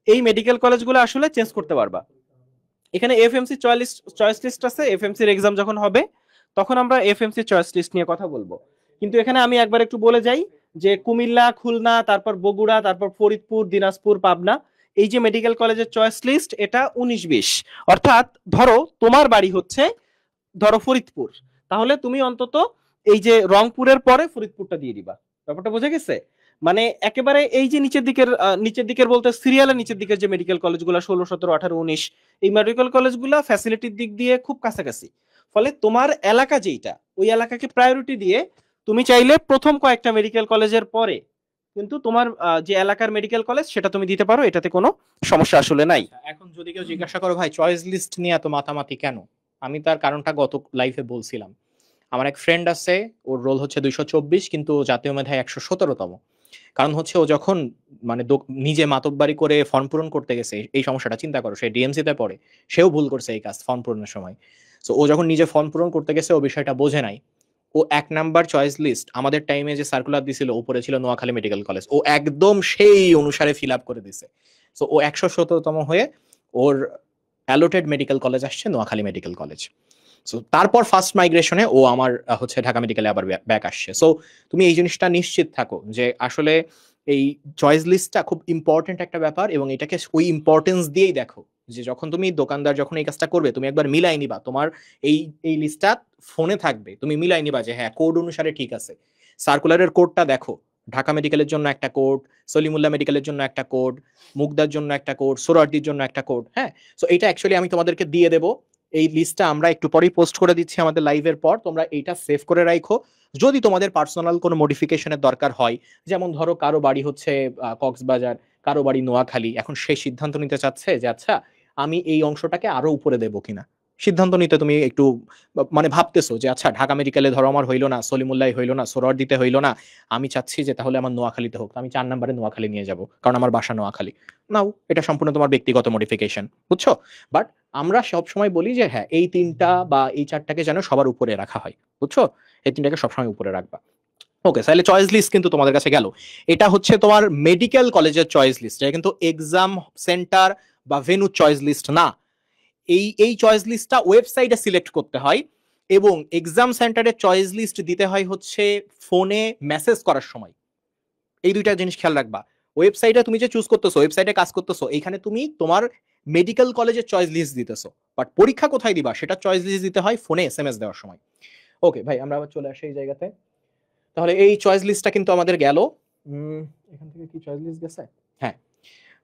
এই মেডিকেল কলেজগুলো আসলে চেঞ্জ করতে পারবা। এখানে এফএমসি চয়েস লিস্ট আছে, এফএমসির এক্সাম যখন হবে তখন আমরা এফএমসি চয়েস লিস্ট নিয়ে কথা বলবো। কিন্তু এখানে আমি একবার একটু বলে যাই যে কুমিল্লা, খুলনা, তারপর বগুড়া, তারপর ফরিদপুর, দিনাজপুর, পাবনা, এই যে মেডিকেল কলেজের চয়েস লিস্ট এটা 19-20। অর্থাৎ ধরো তোমার বাড়ি হচ্ছে ধরো ফরিদপুর, তাহলে তুমি অন্তত এই যে রংপুরের পরে ফরিদপুরটা দিয়ে দিবা। ব্যাপারটা বোঝা গেছে? মানে একেবারে এই যে নিচের দিকের বলতে সিরিয়ালের নিচের দিকের যে মেডিকেল কলেজগুলো 16, 17, 18, 19, এই মেডিকেল কলেজগুলো ফ্যাসিলিটির দিক দিয়ে খুব কাছাকাছি। ফলে তোমার এলাকা যেইটা ওই এলাকাকে প্রায়োরিটি দিয়ে তুমি চাইলে প্রথম কয়েকটা মেডিকেল কলেজের পরে কিন্তু তোমার যে এলাকার মেডিকেল কলেজ সেটা তুমি দিতে পারো, এটাতে কোনো সমস্যা আসলে নাই। এখন যদি কেউ জিজ্ঞাসা করো ভাই চয়েস লিস্ট নিয়ে এত মাতামাতি কেন, আমি তার কারণটা গত লাইফে বলছিলাম। আমার এক ফ্রেন্ড আছে, ওর রোল হচ্ছে 224 কিন্তু ও জাতীয় মেধায় 117তম। কারণ হচ্ছে ও যখন মানে নিজে মাতব্বারি করে ফর্ম পূরণ করতে গেছে, এই সমস্যাটা চিন্তা করো, সে ডিএমসি তে পড়ে, সেও ভুল করছে এই কাজ ফর্ম পূরণের সময়। সো ও যখন নিজে ফর্ম পূরণ করতে গেছে ও বিষয়টা বোঝে নাই। ও 1 নাম্বার চয়েস লিস্ট আমাদের টাইমে যে সার্কুলার দিছিল উপরে ছিল নোয়াখালী মেডিকেল কলেজ, ও একদম সেই অনুসারে ফিল আপ করে দিছে। সো ও 117তম হয়ে ওর অ্যালোটেড মেডিকেল কলেজ আসছে নোয়াখালী মেডিকেল কলেজ। সো তারপর ফার্স্ট মাইগ্রেশনে ও আমার হচ্ছে ঢাকা মেডিকেলে আবার ব্যাক আসছে। সো তুমি এই জিনিসটা নিশ্চিত থাকো যে আসলে এই চয়েস লিস্টটা খুব ইম্পর্টেন্ট একটা ব্যাপার, এবং এটাকে ওই ইম্পর্টেন্স দিয়েই দেখো যে যখন তুমি দোকানদার যখন এই কাজটা করবে তুমি একবার মিলাই নিবা, তোমার এই এই লিস্টটা ফোনে থাকবে, তুমি মিলাই নিবা যে হ্যাঁ কোড অনুসারে ঠিক আছে। সার্কুলারের কোডটা দেখো, ঢাকা মেডিকেলের জন্য একটা কোড, সলিমুল্লাহ মেডিকেলের জন্য একটা কোড, মুগদার জন্য একটা কোড, সোহরাওয়ার্দীর জন্য একটা কোড। হ্যাঁ, সো এটা অ্যাকচুয়ালি আমি তোমাদেরকে দিয়ে দেবো। এই লিস্টটা আমরা একটু পরেই পোস্ট করে দিচ্ছি আমাদের লাইভের পর, তোমরা এইটা সেভ করে রাখো। যদি তোমাদের পার্সোনাল কোনো মডিফিকেশনের দরকার হয়, যেমন ধরো কারো বাড়ি হচ্ছে কক্সবাজার, কারো বাড়ি নোয়াখালী, এখন সেই সিদ্ধান্ত নিতে চাচ্ছে যে আচ্ছা আমি এই অংশটাকে আরো উপরে দেবো কিনা, সিদ্ধান্ত নিতে তুমি একটু মানে ভাবতেছো যে আচ্ছা ঢাকা মেডিকেলে ধরো আমার হইলো না, সলিমুল্লাহ হইলো না, সোহরাওয়ার্দীতে হইলো না, আমি চাচ্ছি যে তাহলে আমার নোয়াখালীতে হোক, আমি 4 নম্বরে নোয়াখালী নিয়ে যাব কারণ আমার বাসা নোয়াখালী। নাও, এটা সম্পূর্ণ তোমার ব্যক্তিগত মডিফিকেশন, বুঝছো? বাট আমরা সব সময় বলি যে হ্যাঁ এই 3টা বা এই 4টাকে যেন সবার উপরে রাখা হয়, বুঝছো? এই 3টাকে সবসময় উপরে রাখবা। ওকে, তাহলে চয়েস লিস্ট কিন্তু তোমাদের কাছে গেল। এটা হচ্ছে তোমার মেডিকেল কলেজের চয়েস লিস্ট, এটা কিন্তু এক্সাম সেন্টার বা ভেন্যু চয়েস লিস্ট না। এই চয়েস লিস্টটা ওয়েবসাইটে সিলেক্ট করতে হয়, এবং এক্সাম সেন্টারের চয়েস লিস্ট দিতে হয় হচ্ছে ফোনে মেসেজ করার সময়। এই 2টা জিনিস খেয়াল রাখবা। ওয়েবসাইটে তুমি যে চুজ করতেছো, ওয়েবসাইটে কাজ করতেছো, এখানে তুমি তোমার মেডিকেল কলেজের চয়েস লিস্ট দিতেছো, বাট পরীক্ষা কোথায় দিবা সেটা চয়েস লিস্ট দিতে হয় ফোনে এসএমএস দেওয়ার সময়। ওকে ভাই, আমরা আবার চলে আসি এই জায়গাতে। তাহলে এই চয়েস লিস্টটা কিন্তু আমাদের গেল। এখান থেকে কি চয়েস লিস্ট গেছে? হ্যাঁ,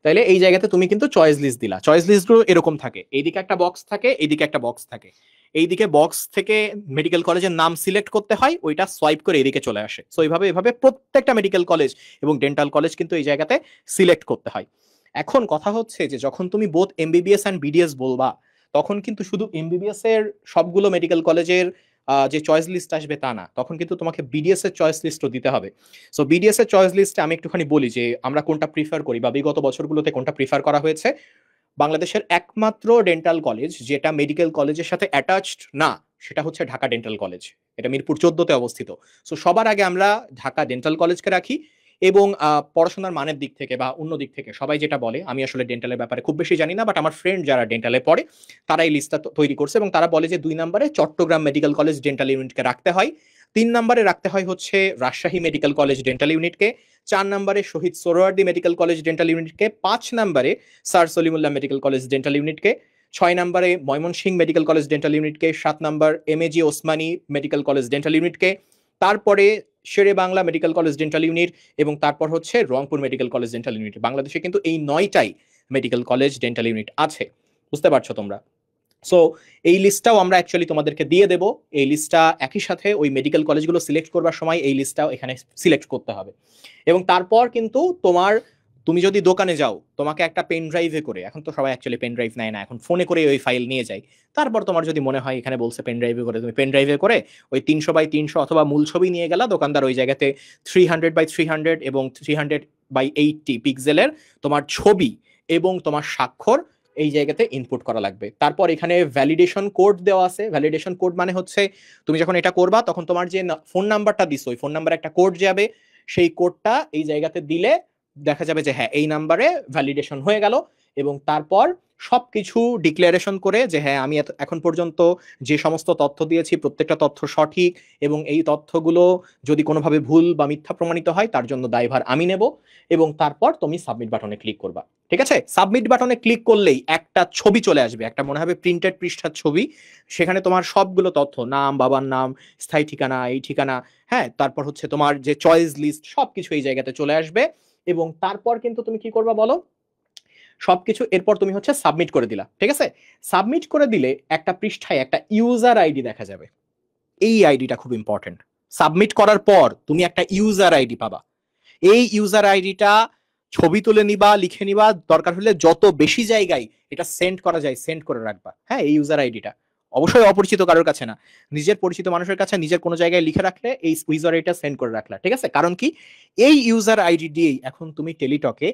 তাহলে এই জায়গাতে তুমি কিন্তু চয়েস লিস্ট দিলা। চয়েস লিস্টগুলো এরকম থাকে, এইদিকে একটা বক্স থাকে, এইদিকে একটা বক্স থাকে। এইদিকে বক্স থেকে মেডিকেল কলেজের নাম সিলেক্ট করতে হয়, ওইটা সোয়াইপ করে এদিকে চলে আসে। সো এভাবে প্রত্যেকটা মেডিকেল কলেজ এবং ডেন্টাল কলেজ কিন্তু এই জায়গাতে সিলেক্ট করতে হয়। এখন কথা হচ্ছে যে যখন তুমি বোথ এমবিবিএস অ্যান্ড বিডিএস বলবা, তখন কিন্তু শুধু এমবিবিএস এর সবগুলো মেডিকেল কলেজের যে চয়েস লিস্ট আসবে তা না, তখন কিন্তু তোমাকে বিডিএস এর চয়েস লিস্টও দিতে হবে। সো বিডিএস এর চয়েস লিস্টে আমি একটুখানি বলি যে আমরা কোনটা প্রিফার করি বা বিগত বছরগুলোতে কোনটা প্রিফার করা হয়েছে। বাংলাদেশের একমাত্র ডেন্টাল কলেজ যেটা মেডিকেল কলেজের সাথে অ্যাটাচড না, সেটা হচ্ছে ঢাকা ডেন্টাল কলেজ। এটা মিরপুর 14তে অবস্থিত। সো সবার আগে আমরা ঢাকা ডেন্টাল কলেজকে রাখি, এবং পড়াশোনার মানের দিক থেকে বা অন্য দিক থেকে সবাই যেটা বলে, আমি আসলে ডেন্টালের ব্যাপারে খুব বেশি জানি না, বাট আমার ফ্রেন্ড যারা ডেন্টালে পড়ে তারা এই লিস্টটা তৈরি করছে, এবং তারা বলে যে 2 নম্বরে চট্টগ্রাম মেডিকেল কলেজ ডেন্টাল ইউনিটকে রাখতে হয়, 3 নম্বরে রাখতে হয় হচ্ছে রাজশাহী মেডিকেল কলেজ ডেন্টাল ইউনিটকে, 4 নম্বরে Shaheed Suhrawardy medical college dental ইউনিটকে, 5 নম্বরে sir Salimullah medical college dental ইউনিটকে, 6 নম্বরে ময়মনসিংহ মেডিকেল কলেজ ডেন্টাল ইউনিটকে, 7 নম্বর MAG Osmani medical college dental ইউনিটকে, তারপরে Shere Bangla medical college dental unit, এবং তারপর হচ্ছে Rangpur medical college dental unit. বাংলাদেশে কিন্তু এই 9টাই মেডিকেল কলেজ ডেন্টাল ইউনিট আছে, বুঝতে পারছো তোমরা? সো এই লিস্টটাও আমরা অ্যাকচুয়ালি তোমাদেরকে দিয়ে দেবো। এই লিস্টটা একই সাথে ওই মেডিকেল কলেজগুলো সিলেক্ট করবার সময় এই লিস্টটাও এখানে সিলেক্ট করতে হবে, এবং তারপর কিন্তু তোমার তুমি যদি দোকানে যাও, তোমাকে একটা পেন ড্রাইভে করে, এখন তো সবাই অ্যাকচুয়ালি পেন ড্রাইভ নেয় না, এখন ফোনে করে ওই ফাইল নিয়ে যায়। তারপর তোমার যদি মনে হয় এখানে বলছে পেন ড্রাইভে করে, তুমি পেন ড্রাইভে করে ওই 300 বাই 300 অথবা মূল ছবি নিয়ে গেলা, দোকানদার ওই জায়গাতে 300 বাই 300 এবং 300 বাই 80 পিক্সেলের তোমার ছবি এবং তোমার স্বাক্ষর এই জায়গাতে ইনপুট করা লাগবে। তারপর এখানে ভ্যালিডেশন কোড দেওয়া আছে। ভ্যালিডেশন কোড মানে হচ্ছে তুমি যখন এটা করবা তখন তোমার যে ফোন নাম্বারটা দিছো ওই ফোন নাম্বারে একটা কোড যাবে, সেই কোডটা এই জায়গাতে দিলে দেখা যাবে যে হ্যাঁ এই নাম্বারে ভ্যালিডেশন হয়ে গেল। এবং তারপর সবকিছু ডিক্লারেশন করে যে হ্যাঁ আমি এখন পর্যন্ত যে সমস্ত তথ্য দিয়েছি প্রত্যেকটা তথ্য সঠিক, এবং এই তথ্যগুলো যদি কোনোভাবে ভুল বা মিথ্যা প্রমাণিত হয় তার জন্য দায়ভার আমি নেব। এবং তারপর তুমি সাবমিট বাটনে ক্লিক করবা। ঠিক আছে, সাবমিট বাটনে ক্লিক করলেই একটা ছবি চলে আসবে, একটা মনে হবে প্রিন্টেড পৃষ্ঠার ছবি। সেখানে তোমার সবগুলো তথ্য, নাম, বাবার নাম, স্থায়ী ঠিকানা, এই ঠিকানা, হ্যাঁ, তারপর হচ্ছে তোমার যে চয়েস লিস্ট, সবকিছু এই জায়গাতে চলে আসবে। এবং তারপর কিন্তু তুমি কি করবা বলো, সবকিছু এরপর তুমি হচ্ছে সাবমিট করে দিলা। ঠিক আছে, সাবমিট করে দিলে একটা পৃষ্ঠায় একটা ইউজার আইডি দেখা যাবে। এই আইডিটা খুব ইম্পর্টেন্ট। সাবমিট করার পর তুমি একটা ইউজার আইডি পাবা। এই ইউজার আইডিটা ছবি তুলে নিবা, লিখে নিবা, দরকার হলে যত বেশি জায়গায় এটা সেন্ড করা যায় সেন্ড করে রাখবা। হ্যাঁ, এই ইউজার আইডিটা অবশ্যই অপরিচিত কারোর কাছে না, নিজের পরিচিত মানুষের কাছে নিজের কোনো জায়গায় লিখে রাখলে এই ইউজার আইডিটা সেন্ড করে রাখলা। ঠিক আছে, কারণ কি, এই ইউজার আইডি দিয়েই এখন তুমি টেলিটকে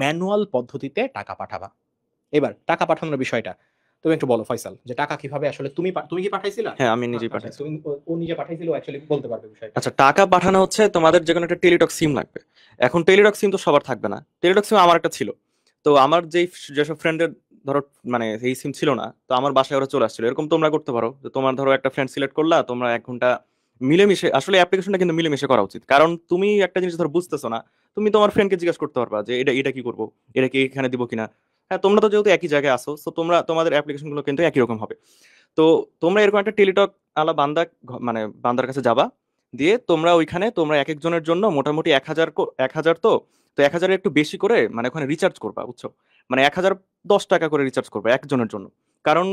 ম্যানুয়াল পদ্ধতিতে টাকা পাঠাবা। এবার টাকা পাঠানোর বিষয়টা তুমি একটু বলো ফয়সাল, যে টাকা কিভাবে আসলে তুমি কি পাঠাইছিলা? হ্যাঁ, আমি নিজেই আচ্ছা, পাঠাইছি। তুমি ও নিজে পাঠাইছিল, অ্যাকচুয়ালি বলতে পারবে বিষয়টা। আচ্ছা, টাকা পাঠানো হচ্ছে তোমাদের যে কোনো একটা টেলিটক সিম লাগবে। এখন টেলিটক সিম তো সবার থাকবে না, টেলিটক সিম আমার একটা ছিল। তো আমার যেসব ফ্রেন্ডের ধরো মানে এই সিম ছিল না, তো আমার বাসায় ওরা চলে আসছিল। এরকম তোমরা করতে পারো যে তোমার ধরো একটা ফ্রেন্ড সিলেক্ট করলা, তোমরা 1 ঘন্টা মিলেমিশে, আসলে অ্যাপ্লিকেশনটা কিন্তু মিলেমিশে করা উচিত। কারণ তুমি একটা জিনিস ধরো বুঝতেছো না, তুমি তোমার ফ্রেন্ডকে জিজ্ঞাসা করতে পারবা যে এটা এটা কি করবো, এটা কি এখানে দিব কিনা। হ্যাঁ, তোমরা তো যেহেতু একই জায়গায় আসো, তো তোমাদের অ্যাপ্লিকেশন গুলো কিন্তু একই রকম হবে। তো তোমরা এরকম একটা টেলিটক আলা বান্দা মানে বান্দার কাছে যাবা, দিয়ে তোমরা ওইখানে তোমরা এক একজনের জন্য মোটামুটি 1,000 1,000 তো তো 1,000-এর একটু বেশি করে মানে ওখানে রিচার্জ করবা, বুঝছো? মানে 1,010 টাকা করে রিচার্জ করবে একজনের জন্য। কারণ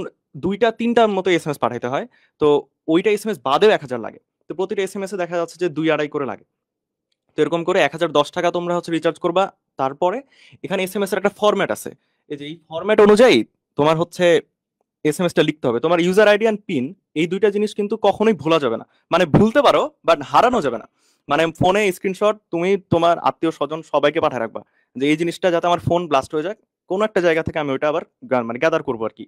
2-3টার মতো এসএমএস পাঠাইতে হয়। তো ওইটা এসএমএস বাদেও 1,000 লাগে। তো প্রতিটা এসএমএস এ দেখা যাচ্ছে যে 2-2.5 করে লাগে। তো এরকম করে 1,010 টাকা তোমরা হচ্ছে রিচার্জ করবা। তারপরে এখানে এসএমএস এর একটা ফরম্যাট আছে। এই যে এই ফরম্যাট অনুযায়ী তোমার হচ্ছে এসএমএস টা লিখতে হবে। তোমার ইউজার আইডি এন্ড পিন, এই দুইটা জিনিস কিন্তু কখনোই ভোলা যাবে না। মানে ভুলতে পারো বাট হারানো যাবে না। মানে ফোনে স্ক্রিনশট তুমি তোমার আত্মীয় স্বজন সবাইকে পাঠিয়ে রাখবা যে এই জিনিসটা যাতে আমার ফোন ব্লাস্ট হয়ে যায়, কোনো একটা জায়গা থেকে আমি ওইটা আবার মানে গ্যাদার করবো আর কি।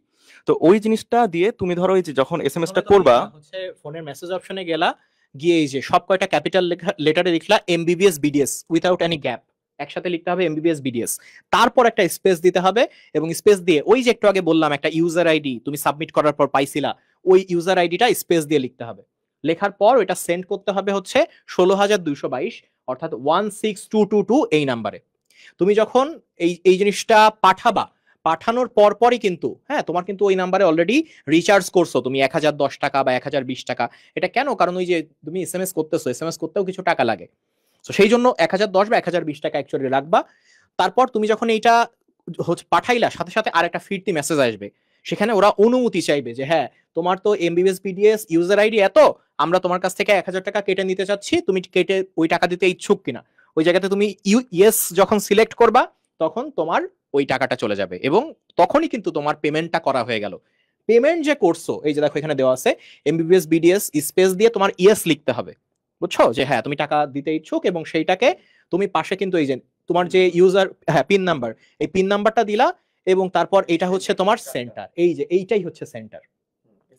তো ওই জিনিসটা দিয়ে তুমি ধরো এই যে যখন এসএমএস টা করবা, হচ্ছে ফোনের মেসেজ অপশনে গেলা, গিয়ে এই যে সব কয়টা ক্যাপিটাল লেটারে লিখলা MBBS BDS without any gap, একসাথে লিখতে হবে এমবিবিএস বিডিএস। তারপর একটা স্পেস দিতে হবে, এবং স্পেস দিয়ে ওই যে একটু আগে বললাম একটা ইউজার আইডি তুমি সাবমিট করার পর পাইছিলা, ওই ইউজার আইডিটা স্পেস দিয়ে লিখতে হবে। লেখার পর ওইটা সেন্ড করতে হবে হচ্ছে 16,222 অর্থাৎ 16222 এই নাম্বারে। তুমি যখন এই জিনিসটা পাঠাবা, পাঠানোর পরপরই কিন্তু হ্যাঁ তোমার কিন্তু ওই নাম্বারে অলরেডি রিচার্জ করছো তুমি 1,010 টাকা বা 1,020 টাকা। এটা কেন? কারণ ওই যে তুমি এসএমএস করতেছো, এসএমএস করতেও কিছু টাকা লাগে। তো সেই জন্য 1,010 বা 1,020 টাকা অ্যাকচুয়ালি রাখবা। তারপর তুমি যখন এইটা হচ্ছে পাঠাইলা, সাথে সাথে আর একটা ফিরতি মেসেজ আসবে, সেখানে ওরা অনুমতি চাইবে যে হ্যাঁ তোমার তো এমবিবিএস বিডিএস ইউজার আইডি এত, আমরা তোমার কাছ থেকে 1,000 টাকা কেটে নিতে চাচ্ছি, তুমি কেটে ওই টাকা দিতে ইচ্ছুক কিনা। ওই জায়গাতে তুমি ইয়েস যখন সিলেক্ট করবা তখন তোমার ওই টাকাটা চলে যাবে, এবং তখনই কিন্তু তোমার পেমেন্টটা করা হয়ে গেল। পেমেন্ট যে করছো, এই যে দেখো এখানে দেওয়া আছে এমবিবিএস বিডিএস স্পেস দিয়ে তোমার ইয়েস লিখতে হবে, বুঝছো, যে হ্যাঁ তুমি টাকা দিতে ইচ্ছুক, এবং সেইটাকে তুমি পাশে কিন্তু এই যে তোমার যে ইউজার হ্যাঁ পিন নাম্বার, এই পিন নাম্বারটা দিলা, এবং তারপর এটা হচ্ছে তোমার সেন্টার, এই যে এইটাই হচ্ছে সেন্টার।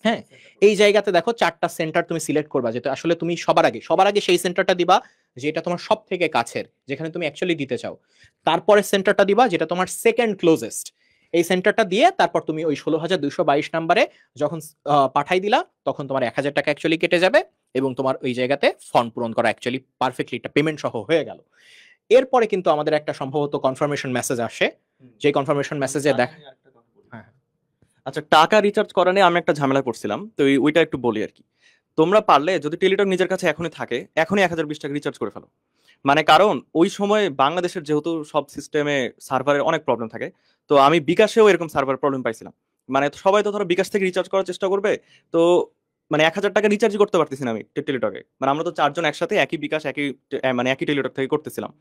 হ্যাঁ, এই জায়গাতে দেখো 4টা সেন্টার তুমি সিলেক্ট করবা, যেটা আসলে তুমি সবার আগে সেই সেন্টারটা দিবা যেটা তোমার সব থেকে কাছের, যেখানে তুমি অ্যাকচুয়ালি দিতে চাও। তারপরে সেন্টারটা দিবা যেটা তোমার সেকেন্ড ক্লোজেস্ট, এই সেন্টারটা দিয়ে তারপর তুমি ওই 16,222 নাম্বারে যখন পাঠাই দিলা, তখন তোমার 1,000 টাকা অ্যাকচুয়ালি কেটে যাবে, এবং তোমার ওই জায়গাতে ফর্ম পূরণ করা অ্যাকচুয়ালি পারফেক্টলি একটা পেমেন্ট সহ হয়ে গেল। এরপরে কিন্তু আমাদের একটা সম্ভবত কনফার্মেশন মেসেজ আসে, যে কনফার্মেশন মেসেজে হ্যাঁ। আচ্ছা, টাকা রিচার্জ করা নিয়ে আমি একটা ঝামেলা করছিলাম, তো ওইটা একটু বলি আর কি। তোমরা পারলে যদি টেলিটক নিজের কাছে এখনই থাকে, এখনই 1,020 টাকা রিচার্জ করে ফেলো। মানে কারণ ওই সময় বাংলাদেশের যেহেতু সব সিস্টেমে সার্ভারের অনেক প্রবলেম থাকে, তো আমি বিকাশেও এরকম সার্ভার প্রবলেম পাইছিলাম। মানে সবাই তো ধরো বিকাশ থেকে রিচার্জ করার চেষ্টা করবে, তো মানে 1,000 টাকা রিচার্জই করতে পারতেছি না আমি টেলিটকে। মানে আমরা তো 4 জন একসাথে একই বিকাশ একই মানে একই টেলিটক থেকে করতেছিলাম,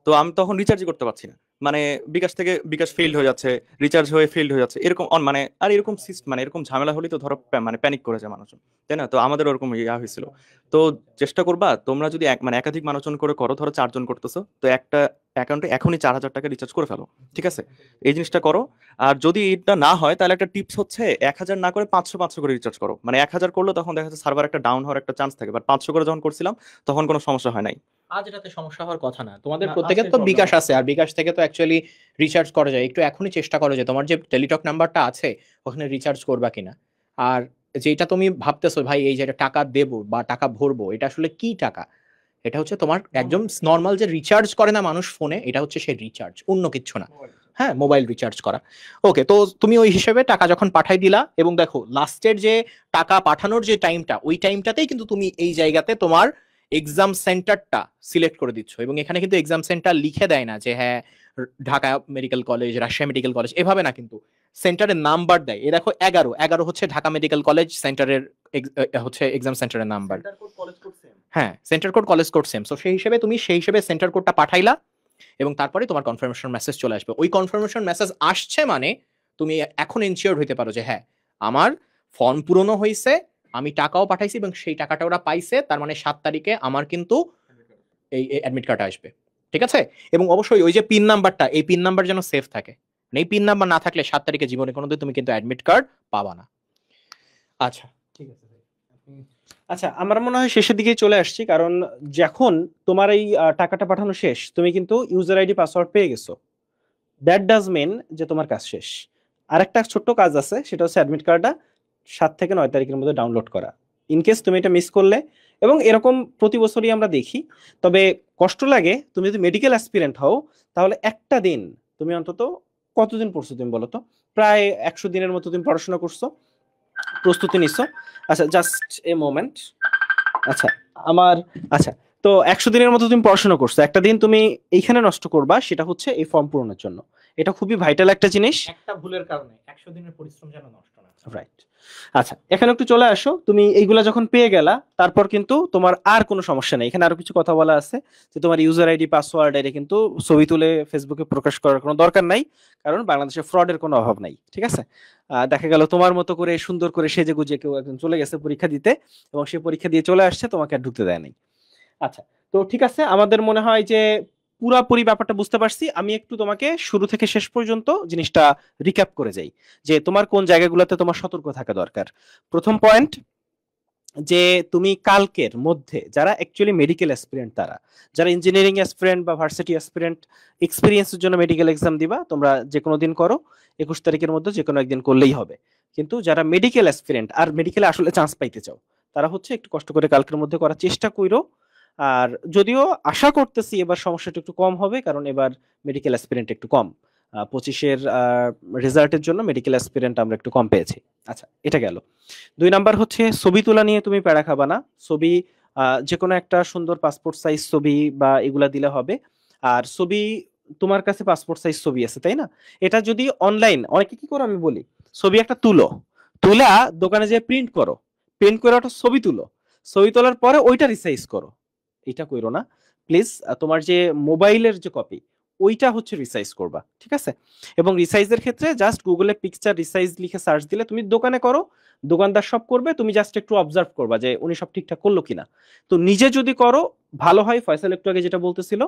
তো আমি তখন রিচার্জই করতে পারছি না। মানে বিকাশ থেকে বিকাশ ফেইল্ড হয়ে যাচ্ছে, রিচার্জ হয়ে ফেইল্ড হয়ে যাচ্ছে, এরকম মানে আর এরকম মানে এরকম ঝামেলা হলে তো ধরো মানে প্যানিক করে যায় মানুষজন, তাই না? তো আমাদের ওরকম ইয়া হয়েছিল। তো চেষ্টা করবা তোমরা যদি মানে একাধিক মানুষজন করে করো, ধরো 4 জন করতেছো, তো একটা অ্যাকাউন্টে এখনই 4,000 টাকা রিচার্জ করে ফেলো, ঠিক আছে? এই জিনিসটা করো। আর যদি এটা না হয় তাহলে একটা টিপস হচ্ছে 1,000 না করে 500 করে রিচার্জ করো। মানে 1,000 করলো তখন দেখা যাচ্ছে সার্ভার একটা ডাউন হওয়ার একটা চান্স থাকে, বাট 500 করে যখন করছিলাম তখন কোনো সমস্যা হয় নাই। আজ এটাতে সমস্যা হওয়ার কথা না, তোমাদের না, প্রত্যেকের আজকে তো problem বিকাশ হচ্ছে। আছে, আর বিকাশ থেকে তো অ্যাকচুয়ালি রিচার্জ করা যায়। একটু এখনই চেষ্টা করো যে তোমার যে টেলিটক নাম্বারটা আছে ওখানে রিচার্জ করবা কিনা। আর যেটা তুমি ভাবতেছো ভাই এই যে টাকা দেবো বা টাকা ভরবো, এটা আসলে কি টাকা? এটা হচ্ছে তোমার একদম নর্মাল যে রিচার্জ করে না মানুষ ফোনে, এটা হচ্ছে সেই রিচার্জ, অন্য কিচ্ছু না। হ্যাঁ, মোবাইল রিচার্জ করা। ওকে, তো তুমি ওই হিসেবে টাকা যখন পাঠাই দিলা, এবং দেখো লাস্টের যে টাকা পাঠানোর যে টাইমটা, ওই টাইমটাতেই কিন্তু তুমি এই জায়গাতে তোমার এক্সাম সেন্টারটা সিলেক্ট করে দিচ্ছ। এবং এখানে কিন্তু এক্সাম সেন্টার লিখে দেয় না যে হ্যাঁ Dhaka medical college, Rajshahi medical college, এভাবে না, কিন্তু সেন্টারের নাম্বার দেয়। এ দেখো 11 হচ্ছে ঢাকা মেডিকেল কলেজ সেন্টারের হচ্ছে এক্সাম সেন্টারের নাম্বার। হ্যাঁ, centre code college code same. So সেই হিসেবে তুমি সেই হিসেবে সেন্টার কোডটা পাঠাইলা, এবং তারপরে তোমার কনফার্মেশন মেসেজ চলে আসবে। ওই কনফার্মেশন মেসেজ আসছে মানে তুমি এখন এনশিওর হইতে পারো যে হ্যাঁ আমার ফর্ম পূরণও হয়েছে, আমি টাকাও পাঠাইছি এবং সেই টাকাটা ওরা পাইছে, তার মানে 7 তারিখে আমার কিন্তু এই অ্যাডমিট কার্ড আসবে। ঠিক আছে? এবং অবশ্যই ওই যে পিন নাম্বারটা, এই পিন নাম্বার যেন সেভ থাকে। মানে এই পিন নাম্বার না থাকলে 7 তারিখে জীবনে কোনোদিন তুমি কিন্তু অ্যাডমিট কার্ড পাবা না। আচ্ছা, ঠিক আছে ভাই। আচ্ছা, আমার মনে হয় শেষের দিকে চলে আসছি, কারণ যখন তোমার এই টাকাটা পাঠানো শেষ, তুমি কিন্তু ইউজার আইডি পাসওয়ার্ড পেয়ে গেছো। দ্যাট ডাজ মিন যে তোমার কাজ শেষ। আরেকটা ছোট্ট কাজ আছে, সেটা হচ্ছে অ্যাডমিট কার্ডটা 7 থেকে 9 তারিখের মধ্যে ডাউনলোড করা। ইনকেস তুমি এটা মিস করলে, এবং এরকম প্রতি বছরই আমরা দেখি, তবে কষ্ট লাগে, তুমি যদি মেডিকেল অ্যাসপিরেন্ট হও তাহলে একটা দিন তুমি অন্তত, কতদিন পড়ছো তুমি বলো তো? প্রায় 100 দিনের মতো তুমি পড়াশোনা করছো, প্রস্তুতি নিচ্ছ। আচ্ছা, জাস্ট এ মোমেন্ট। আচ্ছা, আমার, আচ্ছা, তো 100 দিনের মতো তুমি পড়াশোনা করছো, একটা দিন তুমি এইখানে নষ্ট করবা, সেটা হচ্ছে এই ফর্ম পূরণের জন্য। এটা খুবই ভাইটাল একটা জিনিস। একটা ভুলের কারণে 100 দিনের পরিশ্রম যেন নষ্ট না হয়। রাইট। আচ্ছা, এখানে একটু চলে আসো। তুমি এইগুলা যখন পেয়ে গেলা, তারপর কিন্তু তোমার আর কোনো সমস্যা নেই। এখানে আরো কিছু কথা বলা আছে যে তোমার ইউজার আইডি পাসওয়ার্ড এটা কিন্তু ছবি তুলে ফেসবুকে প্রকাশ করার কোনো দরকার নাই, কারণ বাংলাদেশে ফ্রডের কোনো অভাব নাই। ঠিক আছে? দেখা গেল তোমার মতো করে সুন্দর করে সেজে গুজে কেউ একজন চলে গেছে পরীক্ষা দিতে, এবং সে পরীক্ষা দিয়ে চলে আসছে, তোমাকে আর ঢুকতে দেয় নাই। আচ্ছা, তো ঠিক আছে, আমাদের মনে হয় যে পুরাপুরি ব্যাপারটা বুঝতে পারছি। আমি একটু তোমাকে শুরু থেকে শেষ পর্যন্ত জিনিসটা রিক্যাপ করে যাই, যে তোমার কোন জায়গাগুলোতে তোমার সতর্ক থাকা দরকার। প্রথম পয়েন্ট, যে তুমি কালকের মধ্যে যারা অ্যাকচুয়ালি মেডিকেল অ্যাসপিরেন্ট, তারা যারা ইঞ্জিনিয়ারিং অ্যাসপিরেন্ট বা ভার্সিটি অ্যাসপিরেন্ট এক্সপিরিয়েন্সের জন্য মেডিকেল এক্সাম দিবা, তোমরা যে কোনো দিন করো, 21 তারিখের মধ্যে যে কোনো একদিন করলেই হবে। কিন্তু যারা মেডিকেল অ্যাসপিরেন্ট আর মেডিকেলে আসলে চান্স পাইতে চাও, তারা হচ্ছে একটু কষ্ট করে কালকের মধ্যে করার চেষ্টা করো। আর যদিও আশা করতেছি এবার সমস্যাটা একটু কম হবে, কারণ এবার মেডিকেল অ্যাসপিরেন্ট একটু কম, 25-এর রেজাল্টের জন্য মেডিকেল অ্যাসপিরেন্ট আমরা একটু কম পেয়েছি। আচ্ছা, এটা গেল। 2 নাম্বার হচ্ছে ছবি তোলা নিয়ে তুমি প্যারা খাবা না। ছবি যে কোনো একটা সুন্দর পাসপোর্ট সাইজ ছবি বা এগুলা দিলে হবে। আর ছবি, তোমার কাছে পাসপোর্ট সাইজ ছবি আছে তাই না? এটা যদি অনলাইন, অনেকে কি করো আমি বলি, ছবি একটা তুলা দোকানে যেয়ে প্রিন্ট করো, প্রিন্ট করে ওটা ছবি তুলো, ছবি তোলার পরে ওইটা রিসাইজ করো। এটা কইরো না প্লিজ। তোমার যে মোবাইলের যে কপি, ওইটা হচ্ছে রিসাইজ করবা, ঠিক আছে? এবং রিসাইজের ক্ষেত্রে জাস্ট গুগলে পিকচার রিসাইজ লিখে সার্চ দিলে, তুমি দোকানে করো, দোকানদার সব করবে, তুমি জাস্ট একটু অবজার্ভ করবা যে উনি সব ঠিকঠাক করলো কিনা। তো নিজে যদি করো ভালো হয়। ফয়সাল একটু আগে যেটা বলতেছিল,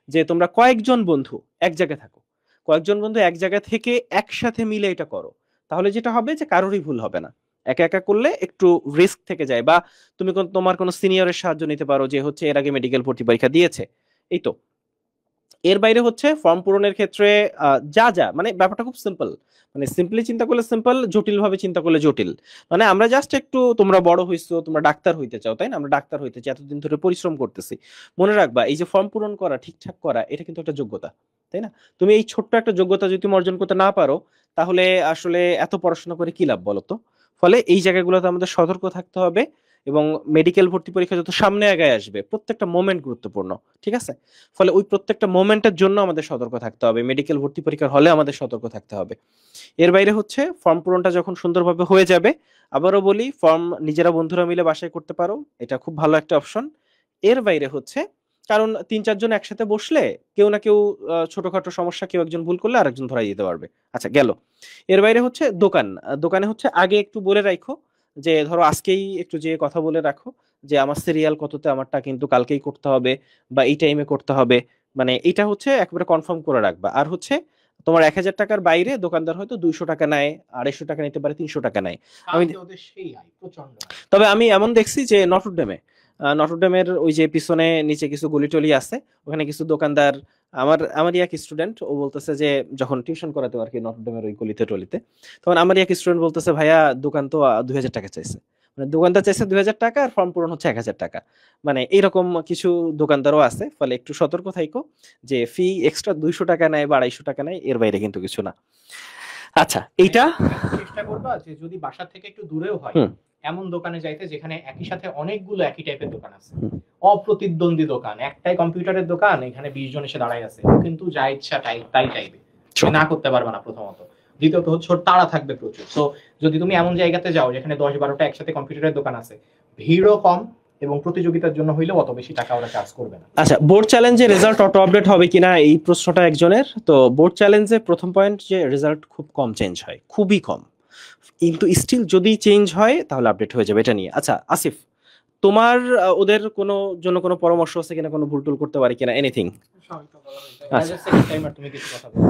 যে তোমরা কয়েকজন বন্ধু এক জায়গায় থাকো, কয়েকজন বন্ধু এক জায়গায় থেকে একসাথে মিলে এটা করো, তাহলে যেটা হবে যে কারোরই ভুল হবে না। একা একা করলে একটু রিস্ক থেকে যায়। বা তুমি তোমার কোনো সিনিয়রের সাহায্য নিতে পারো, যে হচ্ছে এর আগে মেডিকেল ভর্তি পরীক্ষা দিয়েছে। এই তো। এর বাইরে হচ্ছে ফর্ম পূরণের ক্ষেত্রে যা যা, মানে ব্যাপারটা খুব সিম্পল, মানে সিম্পলি চিন্তা করলে সিম্পল, জটিল ভাবে চিন্তা করলে জটিল। মানে আমরা জাস্ট একটু, তোমরা বড় হইছো, তোমরা ডাক্তার হইতে চাও তাই না? আমরা ডাক্তার হইতে চাই, এতদিন ধরে পরিশ্রম করতেছি। মনে রাখবা, এই যে ফর্ম পূরণ করা, ঠিকঠাক করা, এটা কিন্তু একটা যোগ্যতা, তাই না? তুমি এই ছোট্ট একটা যোগ্যতা যদি তুমি অর্জন করতে না পারো, তাহলে আসলে এত পড়াশোনা করে কি লাভ বলো তো? ফলে এই জায়গাগুলোতে আমাদের সতর্ক থাকতে হবে। এবং মেডিকেল ভর্তি পরীক্ষা যত সামনে আগায় আসবে, প্রত্যেকটা মোমেন্ট গুরুত্বপূর্ণ, ঠিক আছে? ফলে ওই প্রত্যেকটা মোমেন্টের জন্য আমাদের সতর্ক থাকতে হবে। মেডিকেল ভর্তি পরীক্ষার হলে আমাদের সতর্ক থাকতে হবে। এর বাইরে হচ্ছে ফর্ম পূরণটা যখন সুন্দরভাবে হয়ে যাবে, আবারও বলি, ফর্ম নিজেরা বন্ধুরা মিলে বাসায় করতে পারো, এটা খুব ভালো একটা অপশন। এর বাইরে হচ্ছে কারণ 3-4 জন একসাথে বসলে কেউ না কেউ ছোটখাটো সমস্যা কেউ একজন ভুল করলে আরেকজন ধরাই দিতে পারবে। আচ্ছা গেল। এর বাইরে হচ্ছে দোকান। দোকানে হচ্ছে আগে একটু বলে রাখো যে ধরো আজকেই একটু যে কথা বলে রাখো যে আমার সিরিয়াল কততে, আমারটা কিন্তু কালকেই করতে হবে বা এই টাইমে করতে হবে। মানে এটা হচ্ছে একেবারে কনফার্ম করে রাখবা। আর হচ্ছে তোমার 1000 টাকার বাইরে দোকানদার হয়তো 200 টাকা নেয়, 250 টাকা নিতে পারে, 300 টাকা নেয়। আমি কালকে ওদের সেই আয় প্রচন্ড আয়। তবে আমি এমন দেখছি যে নটরডেমে, নটরডেমের ওই যে পিছনে নিচে কিছু গলি টলি আছে, ওখানে কিছু দোকানদার, আমারই এক স্টুডেন্ট ও বলতেছে যে যখন টিউশন করাতে আর কি নটরডেমের ওই গলিতে টলিতে, তখন আমারই এক স্টুডেন্ট বলতেছে ভাইয়া দোকান তো 2000 টাকা চাইছে। মানে দোকানদার চাইছে 2000 টাকা আর ফর্ম পূরণ হচ্ছে 1000 টাকা। মানে এরকম কিছু দোকানদারও আছে, ফলে একটু সতর্ক থাইকো যে ফি এক্সট্রা 200 টাকা নেয় বা 250 টাকা নেয়, এর বাইরে কিন্তু কিছু না। আচ্ছা এইটা চেষ্টা করবা যে যদি বাসা থেকে একটু দূরেও হয় হুম। এমন দোকানে যাইতে যেখানে একই সাথে অনেকগুলো একই টাইপের দোকান আছে, হুম। অপ্রতিদ্বন্দ্বী দোকান, একটাই কম্পিউটারের দোকান, এখানে 20 জন এসে দাঁড়ায় আছে, ও কিন্তু যা ইচ্ছা তাই চাইবে, সে না করতে পারবে না প্রথমত। দ্বিতীয়ত হচ্ছে ওর তাড়া থাকবে প্রচুর। সো যদি তুমি এমন জায়গাতে যাও যেখানে 10-12টা একসাথে কম্পিউটারের দোকান আছে, ভিড়ও কম এবং প্রতিযোগিতার জন্য হইলেও অত বেশি টাকা ওরা চার্জ করবে না। আচ্ছা, বোর্ড চ্যালেঞ্জে রেজাল্ট অটো আপডেট হবে কিনা এই প্রশ্নটা একজনের। তো বোর্ড চ্যালেঞ্জে প্রথম পয়েন্ট যে রেজাল্ট খুব কম চেঞ্জ হয়, খুবই কম, কিন্তু স্টিল যদি চেঞ্জ হয় তাহলে আপডেট হয়ে যাবে এটা নিয়ে। আচ্ছা আসিফ, তোমার ওদের জন্য কোনো পরামর্শ আছে কিনা, কোনো ভুল টুল করতে পারি কিনা, এনিথিং? আচ্ছা। তুমি কিছু কথা বলো।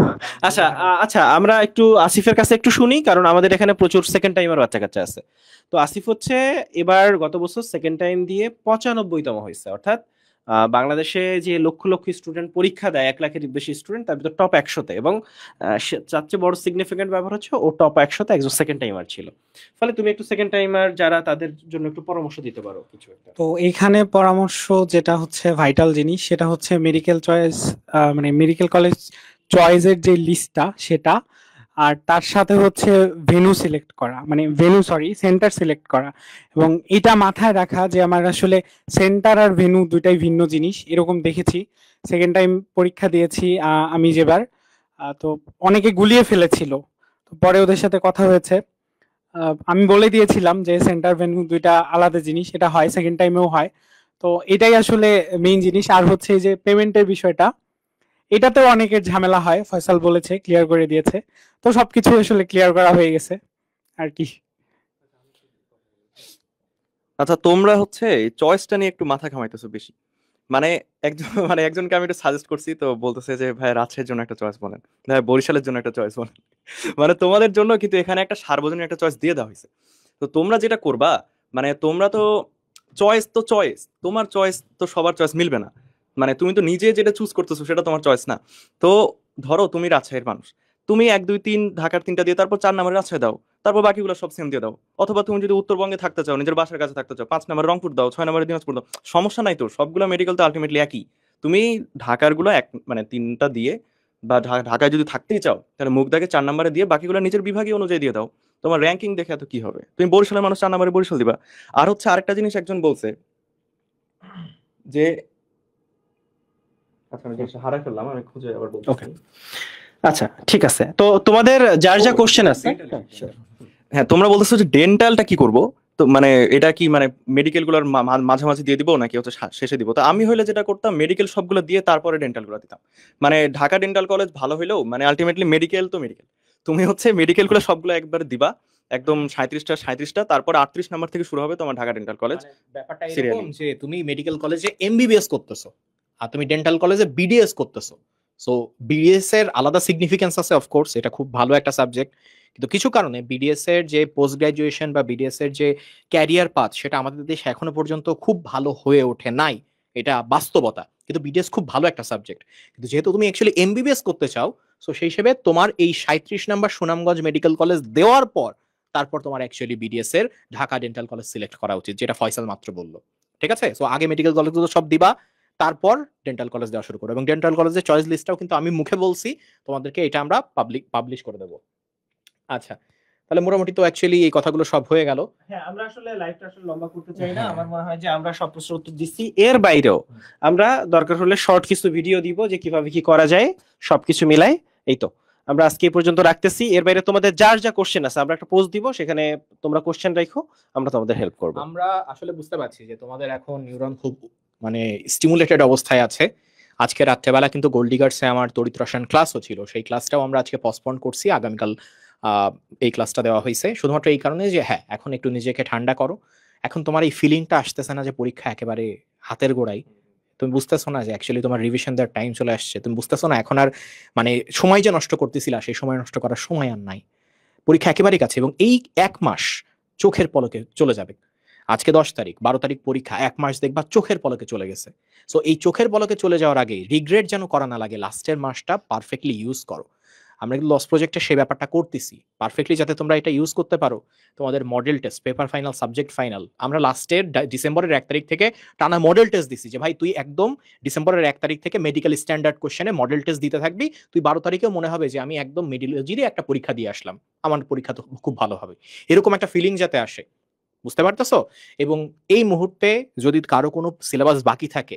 আচ্ছা আমরা একটু আসিফের কাছে একটু শুনি, কারণ আমাদের এখানে প্রচুর সেকেন্ড টাইমের বাচ্চা কাচ্চা আছে। তো আসিফ হচ্ছে এবার গত বছর সেকেন্ড টাইম দিয়ে 95তম হয়েছে, অর্থাৎ বাংলাদেশে যে লক্ষ লক্ষ স্টুডেন্ট পরীক্ষা দেয়, 1 লাখের বেশি স্টুডেন্ট, তার ভিতর টপ 100-তে, এবং তার চেয়ে বড় সিগনিফিকেন্ট ব্যাপার হচ্ছে ও টপ 100-তে একজন সেকেন্ড টাইমার ছিল। ফলে তুমি একটু সেকেন্ড টাইমার যারা, তাদের জন্য একটু পরামর্শ দিতে পারো কিছু একটা। তো এখানে পরামর্শ যেটা হচ্ছে ভাইটাল জিনিস, সেটা হচ্ছে মেডিকেল চয়েস, মানে মেডিকেল কলেজ চয়েসের যে লিস্টটা সেটা, আর তার সাথে হচ্ছে ভেন্যু সিলেক্ট করা, মানে সেন্টার সিলেক্ট করা। এবং এটা মাথায় রাখা যে আমার আসলে সেন্টার আর ভেন্যু দুইটাই ভিন্ন জিনিস। এরকম দেখেছি, সেকেন্ড টাইম পরীক্ষা দিয়েছি আমি যেবার, তো অনেকে গুলিয়ে ফেলেছিল। তো পরে ওদের সাথে কথা হয়েছে, আমি বলে দিয়েছিলাম যে সেন্টার ভেন্যু দুইটা আলাদা জিনিস, এটা হয় সেকেন্ড টাইমেও হয়। তো এটাই আসলে মেইন জিনিস। আর হচ্ছে এই যে পেমেন্টের বিষয়টা, এটাতেও অনেকের ঝামেলা হয়, ফয়সাল বলেছে, ক্লিয়ার করে দিয়েছে। তো সবকিছু আসলে ক্লিয়ার করা হয়ে গেছে আর কি। আচ্ছা তোমরা হচ্ছে চয়েসটা নিয়ে একটু মাথা ঘামাইতেছো বেশি। মানে একজনকে আমি একটু সাজেস্ট করছি, তো বলতেছে যে ভাই রাজশাহীর জন্য একটা চয়েস বলেন, ভাই বরিশালের জন্য একটা চয়েস বলেন। মানে তোমাদের জন্য কিন্তু এখানে একটা সার্বজনীন একটা চয়েস দিয়ে দেওয়া হয়েছে। তো তোমরা যেটা করবা, মানে তোমরা তো চয়েস, তোমার চয়েস তো সবার চয়েস মিলবে না। মানে তুমি তো নিজে যেটা চুজ করতেছো সেটা তোমার চয়েস না। তো ধরো তুমি রাজশাহীর মানুষ, তুমি 1 2 3 ঢাকার 3টা দিয়ে তারপর 4 নম্বরে রাজশাহী দাও, তারপর বাকিগুলো সব সেম দিয়ে দাও। অথবা তুমি যদি উত্তরবঙ্গে থাকতে চাও, নিজের বাসার কাছে থাকতে চাও, 5 নম্বরে রংপুর দাও, 6 নম্বরে দিনাজপুর দাও, সমস্যা নাই তো। সবগুলো মেডিকেল তো আলটিমেটলি একই। তুমি ঢাকার গুলো মানে 3টা দিয়ে, বা ঢাকায় যদি থাকতেই চাও তাহলে মুগদাকে 4 নম্বরে দিয়ে বাকিগুলো নিজের বিভাগীয় অনুযায়ী দিয়ে দাও। তোমার র্যাঙ্কিং দেখে এত কি হবে? তুমি বরিশালের মানুষ, 4 নম্বরে বরিশাল দিবা। আর হচ্ছে আরেকটা জিনিস একজন বলছে যে, আচ্ছা আমি জিনিসটা হারাই ফেললাম, আমি খুঁজে আবার বলছি। Okay. আচ্ছা ঠিক আছে, তো তোমাদের যার যা কোশ্চেন আছে। হ্যাঁ তোমরা বলতেছো যে ডেন্টালটা কি করব, তো মানে এটা কি মানে মেডিকেল গুলোর মাঝামাঝি দিয়ে দিব নাকি হচ্ছে শেষে দিব? তো আমি হইলে যেটা করতাম, মেডিকেল সবগুলো দিয়ে তারপরে ডেন্টাল গুলো দিতাম। মানে ঢাকা ডেন্টাল কলেজ ভালো হইলেও মানে আলটিমেটলি মেডিকেল তো মেডিকেল, তুমি হচ্ছে মেডিকেল গুলো সবগুলো একবার দিবা, একদম 37টা, তারপর 38 নাম্বার থেকে শুরু হবে তোমার ঢাকা ডেন্টাল কলেজ। ব্যাপারটা Serially. এরকম যে তুমি মেডিকেল কলেজে এমবিবিএস করতেছো আর তুমি ডেন্টাল কলেজে বিডিএস করতেছো। সো বিডিএস এর আলাদা সিগনিফিকেন্স আছে, অফকোর্স এটা খুব ভালো একটা সাবজেক্ট, কিন্তু কিছু কারণে বিডিএস এর যে পোস্ট গ্রাজুয়েশন বা বিডিএস এর যে ক্যারিয়ার পাথ, সেটা আমাদের দেশে এখনো পর্যন্ত খুব ভালো হয়ে ওঠে নাই, এটা বাস্তবতা। কিন্তু বিডিএস খুব ভালো একটা সাবজেক্ট, কিন্তু যেহেতু তুমি অ্যাকচুয়ালি এমবিবিএস করতে চাও, সো সেই হিসেবে তোমার এই 37 নাম্বার সুনামগঞ্জ মেডিকেল কলেজ দেওয়ার পর তারপর তোমার অ্যাকচুয়ালি বিডিএস এর ঢাকা ডেন্টাল কলেজ সিলেক্ট করা উচিত, যেটা ফয়সাল মাত্র বললো। ঠিক আছে, সো আগে মেডিকেল কলেজগুলো সব দিবা, তারপর ডেন্টাল কলেজ দেওয়া শুরু করো। এবং ডেন্টাল কলেজের চয়েস লিস্টটাও কিন্তু আমি মুখে বলছি তোমাদেরকে, এটা আমরা পাবলিশ করে দেবো। আচ্ছা, তাহলে মোটামুটি তো অ্যাকচুয়ালি এই কথাগুলো সব হয়ে গেল। হ্যাঁ, আমরা আসলে লাইভটা আসলে লম্বা করতে চাই না। আমার মনে হয় যে আমরা সব প্রশ্নের উত্তর দিচ্ছি। এর বাইরেও আমরা দরকার হলে শর্ট কিছু ভিডিও দিব যে কিভাবে কি করা যায়, সবকিছু মিলাই। এই তো আমরা আজকে এই পর্যন্ত রাখতেছি। এর বাইরে তোমাদের যার যা কোশ্চেন আছে আমরা একটা পোস্ট দিব, সেখানে তোমরা কোশ্চেন রাখো, আমরা তোমাদের হেল্প করব। আমরা আসলে বুঝতে পারছি যে তোমাদের এখন নিউরন খুব মানে স্টিমুলেটেড অবস্থায় আছে। আজকে রাত্রেবেলা কিন্তু গোল্ড ডিগার্সে আমার তড়িৎ রসায়ন ক্লাসও ছিল, সেই ক্লাসটাও আমরা আজকে পসপন্ড করছি, আগামীকাল এই ক্লাসটা দেওয়া হয়েছে শুধুমাত্র এই কারণে যে হ্যাঁ এখন একটু নিজেকে ঠান্ডা করো। এখন তোমার এই ফিলিংটা আসতেছে না যে পরীক্ষা একেবারে হাতের গোড়ায়, তুমি বুঝতেছো না যে অ্যাকচুয়ালি তোমার রিভিশন দেওয়ার টাইম চলে আসছে, তুমি বুঝতেছো না এখন আর মানে সময় যে নষ্ট করতেছিলা সেই সময় নষ্ট করার সময় আর নাই, পরীক্ষা একেবারেই কাছে এবং এই 1 মাস চোখের পলকে চলে যাবে। আজকে 10 তারিখ, 12 তারিখ পরীক্ষা, 1 মাস দেখবা চোখের পলকে চলে গেছে। সো এই চোখের পলকে চলে যাওয়ার আগে রিগ্রেট যেন করা না লাগে, লাস্টের মাসটা পারফেক্টলি ইউজ করো। আমরা কিন্তু লস প্রজেক্টে সেই ব্যাপারটা করতেছি পারফেক্টলি, যাতে তোমরা এটা ইউজ করতে পারো। তোমাদের model test, paper final, subject final, আমরা লাস্টের ডিসেম্বরের 1 তারিখ থেকে টানা মডেল টেস্ট দিছি যে ভাই তুই একদম ডিসেম্বরের 1 তারিখ থেকে মেডিকেল স্ট্যান্ডার্ড কোশ্চেনে মডেল টেস্ট দিতে থাকবি, তুই 12 তারিখেও মনে হবে যে আমি একদম মেডিওলজিরই একটা পরীক্ষা দিয়ে আসলাম, আমার পরীক্ষা তো খুব ভালো হবে, এরকম একটা ফিলিং যাতে আসে। বুঝতে পারতেছো? এবং এই মুহূর্তে যদি কারো কোনো সিলেবাস বাকি থাকে,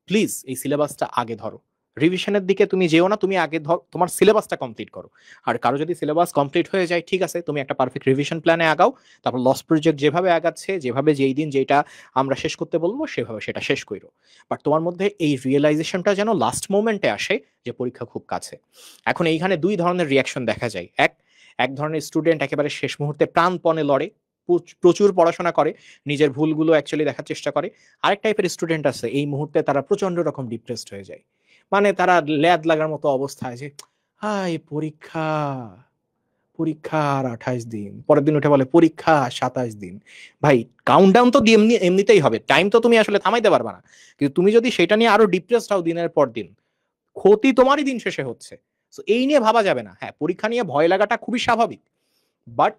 প্লিজ এই সিলেবাসটা আগে ধরো, রিভিশনের দিকে তুমি যেও না, তুমি আগে তোমার সিলেবাসটা কমপ্লিট করো। আর কারো যদি সিলেবাস কমপ্লিট হয়ে যায় ঠিক আছে, তুমি একটা পারফেক্ট রিভিশন প্ল্যানে আগাও, তারপর লস প্রজেক্ট যেভাবে আগাচ্ছে, যেভাবে যেই দিন যেটা আমরা শেষ করতে বলবো সেভাবে সেটা শেষ করো। বাট তোমার মধ্যে এই রিয়েলাইজেশনটা যেন লাস্ট মোমেন্টে আসে যে পরীক্ষা খুব কাছে। এখন এইখানে 2 ধরনের রিয়াকশন দেখা যায়। এক ধরনের স্টুডেন্ট একেবারে শেষ মুহূর্তে প্রাণপণে লড়ে, প্রচুর পড়াশোনা করে, নিজের ভুলগুলো অ্যাকচুয়ালি দেখার চেষ্টা করে। আরেক টাইপের স্টুডেন্ট আছে এই মুহূর্তে তারা প্রচন্ড রকম ডিপ্রেসড হয়ে যায়, মানে তারা ল্যাদ লাগার মতো অবস্থায় যে হাই পরীক্ষা, পরীক্ষা আর 28 দিন, পরের দিন উঠে বলে পরীক্ষা 27 দিন। ভাই কাউন্টডাউন তো এমনিতেই হবে, টাইম তো তুমি আসলে থামাইতে পারবা না, কিন্তু তুমি যদি সেটা নিয়ে আরো ডিপ্রেসড হও দিনের পর দিন, ক্ষতি তোমারই দিন শেষে হচ্ছে। তো এই নিয়ে ভাবা যাবে না। হ্যাঁ পরীক্ষা নিয়ে ভয় লাগাটা খুবই স্বাভাবিক, বাট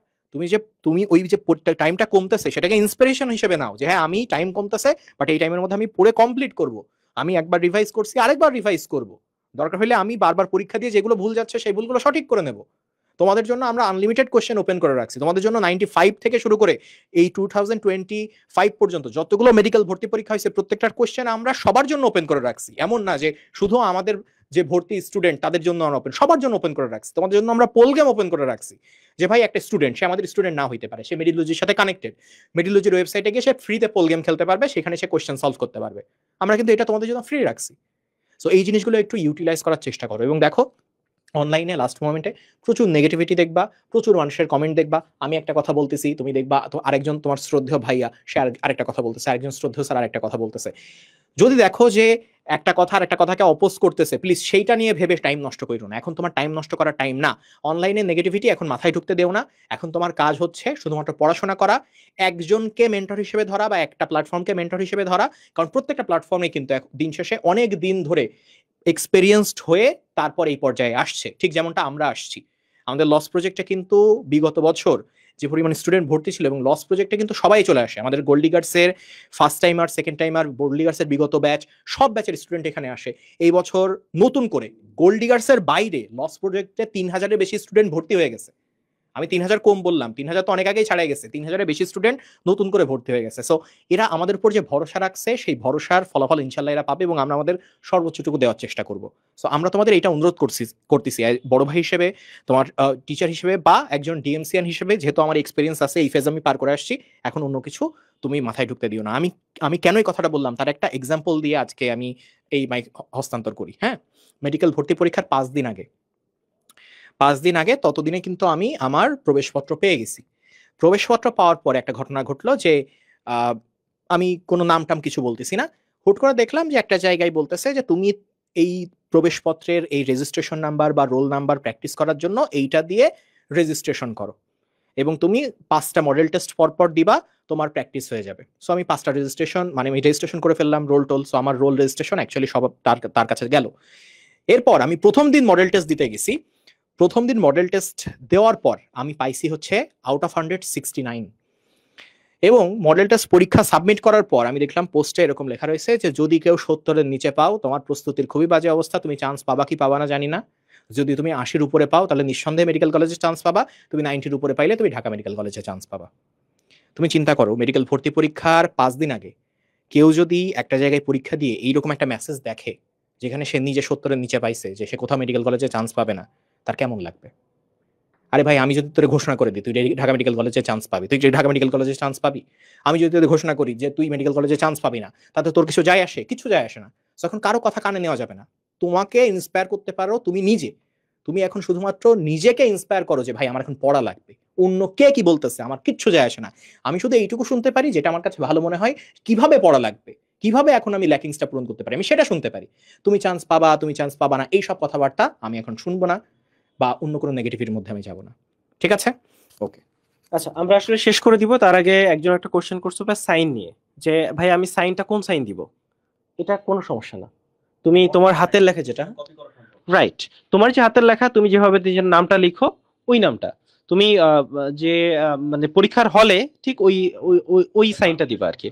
তুমি ওই যে টাইমটা কমতেছে সেটাকে ইন্সপিরেশন হিসেবে নাও যে হ্যাঁ আমি টাইম কমতেছে, বাট এই টাইমের মধ্যে আমি পড়ে কমপ্লিট করব, আমি একবার রিভাইজ করছি আরেকবার রিভাইজ করব, দরকার হলে আমি বারবার পরীক্ষা দিয়ে যেগুলো ভুল যাচ্ছে সেই ভুলগুলো সঠিক করে নেব। তোমাদের জন্য আমরা আনলিমিটেড কোশ্চেন ওপেন করে রাখছি, তোমাদের জন্য 95 থেকে শুরু করে এই 2025 পর্যন্ত যতগুলো মেডিকেল ভর্তি পরীক্ষা হয়েছে প্রত্যেকটার কোশ্চেন আমরা সবার জন্য ওপেন করে রাখছি। এমন না যে শুধু আমাদের যে ভর্তি স্টুডেন্ট তাদের জন্য আমরা ওপেন, সবার জন্য ওপেন করে রাখছি। তোমাদের জন্য আমরা পোল গেম ওপেন করে রাখছি, যে ভাই একটা স্টুডেন্ট, সে আমাদের স্টুডেন্ট না হইতে পারে, সে মেডিলজির সাথে কানেক্টেড, মেডিলজির ওয়েবসাইটে গিয়ে সে ফ্রিতে পোল গেম খেলতে পারবে, সেখানে সে কোশ্চেন সলভ করতে পারবে। আমরা কিন্তু এটা তোমাদের জন্য ফ্রি রাখছি। সো এই জিনিসগুলো একটু ইউটিলাইজ করার চেষ্টা করো। এবং দেখো অনলাইনে লাস্ট মোমেন্টে প্রচুর নেগেটিভিটি দেখবা, প্রচুর মানুষের কমেন্ট দেখবা, আমি একটা কথা বলতেছি তুমি দেখবা তো আরেকজন তোমার শ্রদ্ধেয় ভাইয়া সে আরেকটা কথা বলতেছে, আরেকজন শ্রদ্ধেয় স্যার আরেকটা কথা বলতেছে। যদি দেখো যে একটা কথা আর একটা কথাকে অপোজ করতেছে, প্লিজ সেইটা নিয়ে ভেবে টাইম নষ্ট করো না, এখন তোমার টাইম নষ্ট করার টাইম না। অনলাইনে নেগেটিভিটি এখন মাথায় ঢুকতে দেও না, এখন তোমার কাজ হচ্ছে শুধুমাত্র পড়াশোনা করা, একজনকে মেন্টর হিসেবে ধরা বা একটা প্ল্যাটফর্মকে মেন্টর হিসেবে ধরা, কারণ প্রত্যেকটা প্ল্যাটফর্মে কিন্তু দিন শেষে অনেক দিন ধরে এক্সপেরিয়েন্সড হয়ে তারপর এই পর্যায়ে আসছে, ঠিক যেমনটা আমরা আসছি। আমাদের লস প্রজেক্টে কিন্তু বিগত বছর যে পরিমাণ স্টুডেন্ট ভর্তি ছিল, এবং লস প্রজেক্টে কিন্তু সবাই চলে আসে, আমাদের গোল্ড ডিগার্সের first timer, second timer, gold ডিগার্সের বিগত ব্যাচ, সব ব্যাচের স্টুডেন্ট এখানে আসে। এই বছর নতুন করে গোল্ড ডিগার্সের বাইরে লস প্রজেক্টে 3000-এর বেশি স্টুডেন্ট ভর্তি হয়ে গেছে। আমি 3000 কম বললাম, 3000 তো অনেক আগেই ছাড়াই গেছে, 3000-এর বেশি স্টুডেন্ট নতুন করে ভর্তি হয়ে গেছে। সো এরা আমাদের উপর যে ভরসা রাখছে সেই ভরসার ফলাফল ইনশাল্লাহ এরা পাবে, এবং আমরা আমাদের সর্বোচ্চটুকু দেওয়ার চেষ্টা করব। সো আমরা তোমাদের এটা অনুরোধ করতেছি বড় ভাই হিসেবে, তোমার টিচার হিসেবে, বা একজন ডিএমসিয়ান হিসেবে, যেহেতু আমার এক্সপিরিয়েন্স আছে, এই ফেজ আমি পার করে আসছি, এখন অন্য কিছু তুমি মাথায় ঢুকতে দিও না। আমি কেন এই কথাটা বললাম তার একটা এক্সাম্পল দিয়ে আজকে আমি এই মাইক হস্তান্তর করি। হ্যাঁ মেডিকেল ভর্তি পরীক্ষার 5 দিন আগে ততদিনে কিন্তু আমি আমার প্রবেশপত্র পেয়ে গেছি। প্রবেশপত্র পাওয়ার পরে একটা ঘটনা ঘটলো যে আমি কোনো নাম টাম কিছু বলতেছি না, হুট করে দেখলাম যে একটা জায়গায় বলতেছে যে তুমি এই প্রবেশপত্রের এই রেজিস্ট্রেশন নাম্বার বা রোল নাম্বার প্র্যাকটিস করার জন্য এইটা দিয়ে রেজিস্ট্রেশন করো, এবং তুমি 5টা মডেল টেস্ট পরপর দিবা, তোমার প্র্যাকটিস হয়ে যাবে। সো আমি 5টা রেজিস্ট্রেশন, মানে আমি রেজিস্ট্রেশন করে ফেললাম, রোল টোল। সো আমার রোল রেজিস্ট্রেশন অ্যাকচুয়ালি সব তার কাছে গেল। এরপর আমি প্রথম দিন মডেল টেস্ট দিতে গেছি, প্রথম দিন মডেল টেস্ট দেওয়ার পর আমি পাইছি হচ্ছে আউট অফ 100 69। এবং মডেল টেস্ট পরীক্ষা সাবমিট করার পর আমি দেখলাম পোস্টে এরকম লেখা রয়েছে যে যদি কেউ 70-এর নিচে পাও তোমার প্রস্তুতির খুবই বাজে অবস্থা, তুমি চান্স পাবা কি পাবা না জানি না। যদি তুমি 80-র উপরে পাও তাহলে নিঃসন্দেহে মেডিকেল কলেজে চান্স পাবা, তুমি 90-র উপরে পাইলে তুমি ঢাকা মেডিকেল কলেজে চান্স পাবা। তুমি চিন্তা করো মেডিকেল ভর্তি পরীক্ষার 5 দিন আগে কেউ যদি একটা জায়গায় পরীক্ষা দিয়ে এইরকম একটা মেসেজ দেখে যেখানে সে নিজে 70-এর নিচে পাইছে, যে সে কোথাও মেডিকেল কলেজে চান্স পাবে না, তার কেমন লাগবে? আরে ভাই আমি যদি তোর ঘোষণা করে দিই তুই ঢাকা মেডিকেল কলেজে চান্স পাবি, তুই যে ঢাকা মেডিকেল কলেজে চান্স পাবি। আমি যদি তোদের ঘোষণা করি যে তুই মেডিকেল কলেজে চান্স পাবি না, তাতে তোর কিছু যায় আসে? কিছু যায় আসে না। তখন কারো কথা কানে নেওয়া যাবে না। তোমাকে ইন্সপায়ার করতে পারো তুমি নিজে। তুমি এখন শুধুমাত্র নিজেকে ইন্সপায়ার করো যে ভাই আমার এখন পড়া লাগবে, অন্য কে কি বলতেছে আমার কিচ্ছু যায় আসে না। আমি শুধু এইটুকু শুনতে পারি যেটা আমার কাছে ভালো মনে হয়, কিভাবে পড়া লাগবে, কিভাবে এখন আমি ল্যাকিংসটা পূরণ করতে পারি, আমি সেটা শুনতে পারি। তুমি চান্স পাবা, তুমি চান্স পাবা না, এই সব কথাবার্তা আমি এখন শুনবো না, বা অন্য কোনো নেগেটিভিটির মধ্যে আমি যাব না। ঠিক আছে, ওকে। আচ্ছা, আমরা আসলে শেষ করে দিব, তার আগে একজন একটা কোশ্চেন করছো সাইন নিয়ে, যে ভাই আমি সাইনটা কোন সাইন দিব। এটা কোনো সমস্যা না, তুমি তোমার হাতের লেখা যেটা, রাইট, তোমার যে হাতের লেখা তুমি যেভাবে নিজের নামটা লিখো ওই নামটা তুমি যে মানে পরীক্ষার হলে ঠিক ওই ওই সাইনটা দিবা আর কি,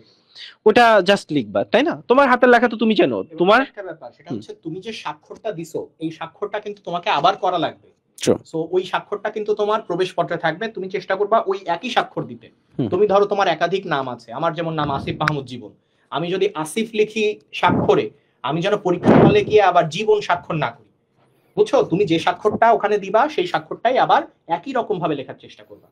ওটা জাস্ট লিখবা, তাই না? তোমার হাতের লেখা তো তুমি জানো তোমার। একটা ব্যাপার সেটা হচ্ছে তুমি যে স্বাক্ষরটা দিছো এই স্বাক্ষরটা কিন্তু তোমাকে আবার করা লাগবে। True. সো ওই স্বাক্ষরটা কিন্তু তোমার প্রবেশপত্রে থাকবে, তুমি চেষ্টা করবা ওই একই স্বাক্ষর দিতে। হুম। তুমি ধরো তোমার একাধিক নাম আছে, আমার যেমন নাম আসিফ মাহমুদ জীবন, আমি যদি আসিফ লিখি স্বাক্ষরে, আমি যেন পরীক্ষার হলে গিয়ে আবার জীবন স্বাক্ষর না করি, বুঝছো? তুমি যে স্বাক্ষরটা ওখানে দিবা সেই স্বাক্ষরটাই আবার একই রকম ভাবে লেখার চেষ্টা করবা।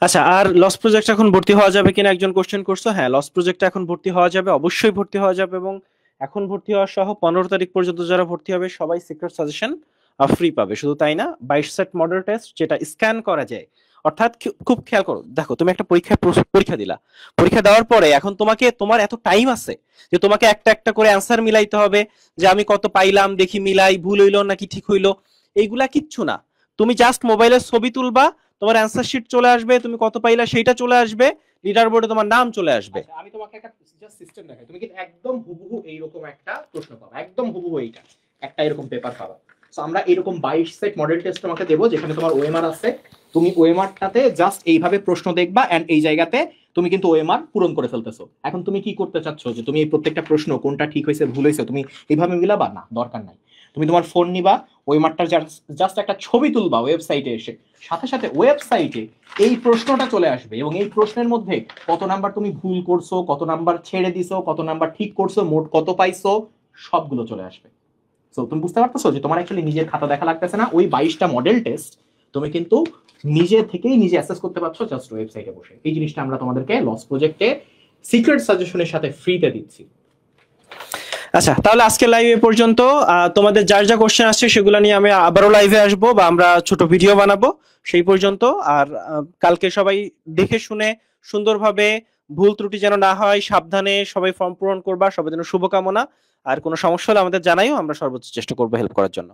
আচ্ছা, আর লস প্রজেক্ট এখন ভর্তি হওয়া যাবে কিনা একজন কোশ্চেন করছো। হ্যাঁ, লস প্রজেক্টে এখন ভর্তি হওয়া যাবে, অবশ্যই ভর্তি হওয়া যাবে, এবং এখন ভর্তি হওয়া সহ 15 তারিখ পর্যন্ত যারা ভর্তি হবে সবাই সিক্রেট সাজেশন ফ্রি পাবে। শুধু তাই না, 22 সেট মডেল টেস্ট যেটা স্ক্যান করা যায়, অর্থাৎ খুব খেয়াল করো, দেখো তুমি একটা পরীক্ষা দিলা, পরীক্ষা দেওয়ার পরে এখন তোমার এত টাইম আছে যে তোমাকে একটা একটা করে অ্যান্সার মিলাইতে হবে, যে আমি কত পাইলাম দেখি মিলাই, ভুল হইলো নাকি ঠিক হইলো, এইগুলা কিচ্ছু না। তুমি জাস্ট মোবাইলের ছবি তুলবা, তোমার অ্যান্সার শিট চলে আসবে, তুমি কত পাইলা সেইটা চলে আসবে, লিডার বোর্ডে তোমার নাম চলে আসবে। আচ্ছা, আমি তোমাকে একটা জাস্ট সিস্টেম দেখাই, তুমি কিন্তু একদম হুবহু এইরকম একটা প্রশ্ন পাবা, একদম হুবহু এইটা একটা এরকম পেপার পাবা। সো আমরা এরকম 22 সেট মডেল টেস্ট তোমাকে দেবো, যেখানে তোমার ওএমআর আছে, তুমি ওএমআরটাতে জাস্ট এইভাবে প্রশ্ন দেখবা এন্ড এই জায়গাতে তুমি কিন্তু ওএমআর পূরণ করে ফেলতেছো। এখন তুমি কি করতে চাচ্ছ, যে তুমি এই প্রত্যেকটা প্রশ্ন কোনটা ঠিক হয়েছে ভুল হয়েছে তুমি এইভাবে মিলাবা? না, দরকার নাই। তুমি তোমার ফোন নিবা, ওএমআরটার জাস্ট একটা ছবি তুলবা ওয়েবসাইটে এসে, সাথে সাথে ওয়েবসাইটে এই প্রশ্নটা চলে আসবে, এবং এই প্রশ্নের মধ্যে কত নাম্বার তুমি ভুল করছো, কত নাম্বার ছেড়ে দিছো, কত নাম্বার ঠিক করছো, মোট কত পাইছো, সবগুলো চলে আসবে। সো তুমি বুঝতে পারতেছো যে তোমার অ্যাকচুয়ালি নিজের খাতা দেখা লাগতেছে না, ওই 22টা মডেল টেস্ট তুমি কিন্তু নিজে থেকেই নিজে অ্যাসেস করতে পারছো জাস্ট ওয়েবসাইটে বসে। এই জিনিসটা আমরা তোমাদেরকে লস প্রজেক্টে সিক্রেট সাজেশনের সাথে ফ্রিতে দিচ্ছি। আচ্ছা, তাহলে আজকে লাইভ এ পর্যন্ত। তোমাদের যার যা কোশ্চেন আসছে সেগুলো নিয়ে আমি আবারও লাইভে আসবো, বা আমরা ছোট ভিডিও বানাবো সেই পর্যন্ত। আর কালকে সবাই দেখে শুনে সুন্দরভাবে, ভুল ত্রুটি যেন না হয়, সাবধানে সবাই ফর্ম পূরণ করবা, সবার জন্য শুভকামনা। আর কোনো সমস্যা হলে আমাদের জানাইও, আমরা সর্বোচ্চ চেষ্টা করবো হেল্প করার জন্য।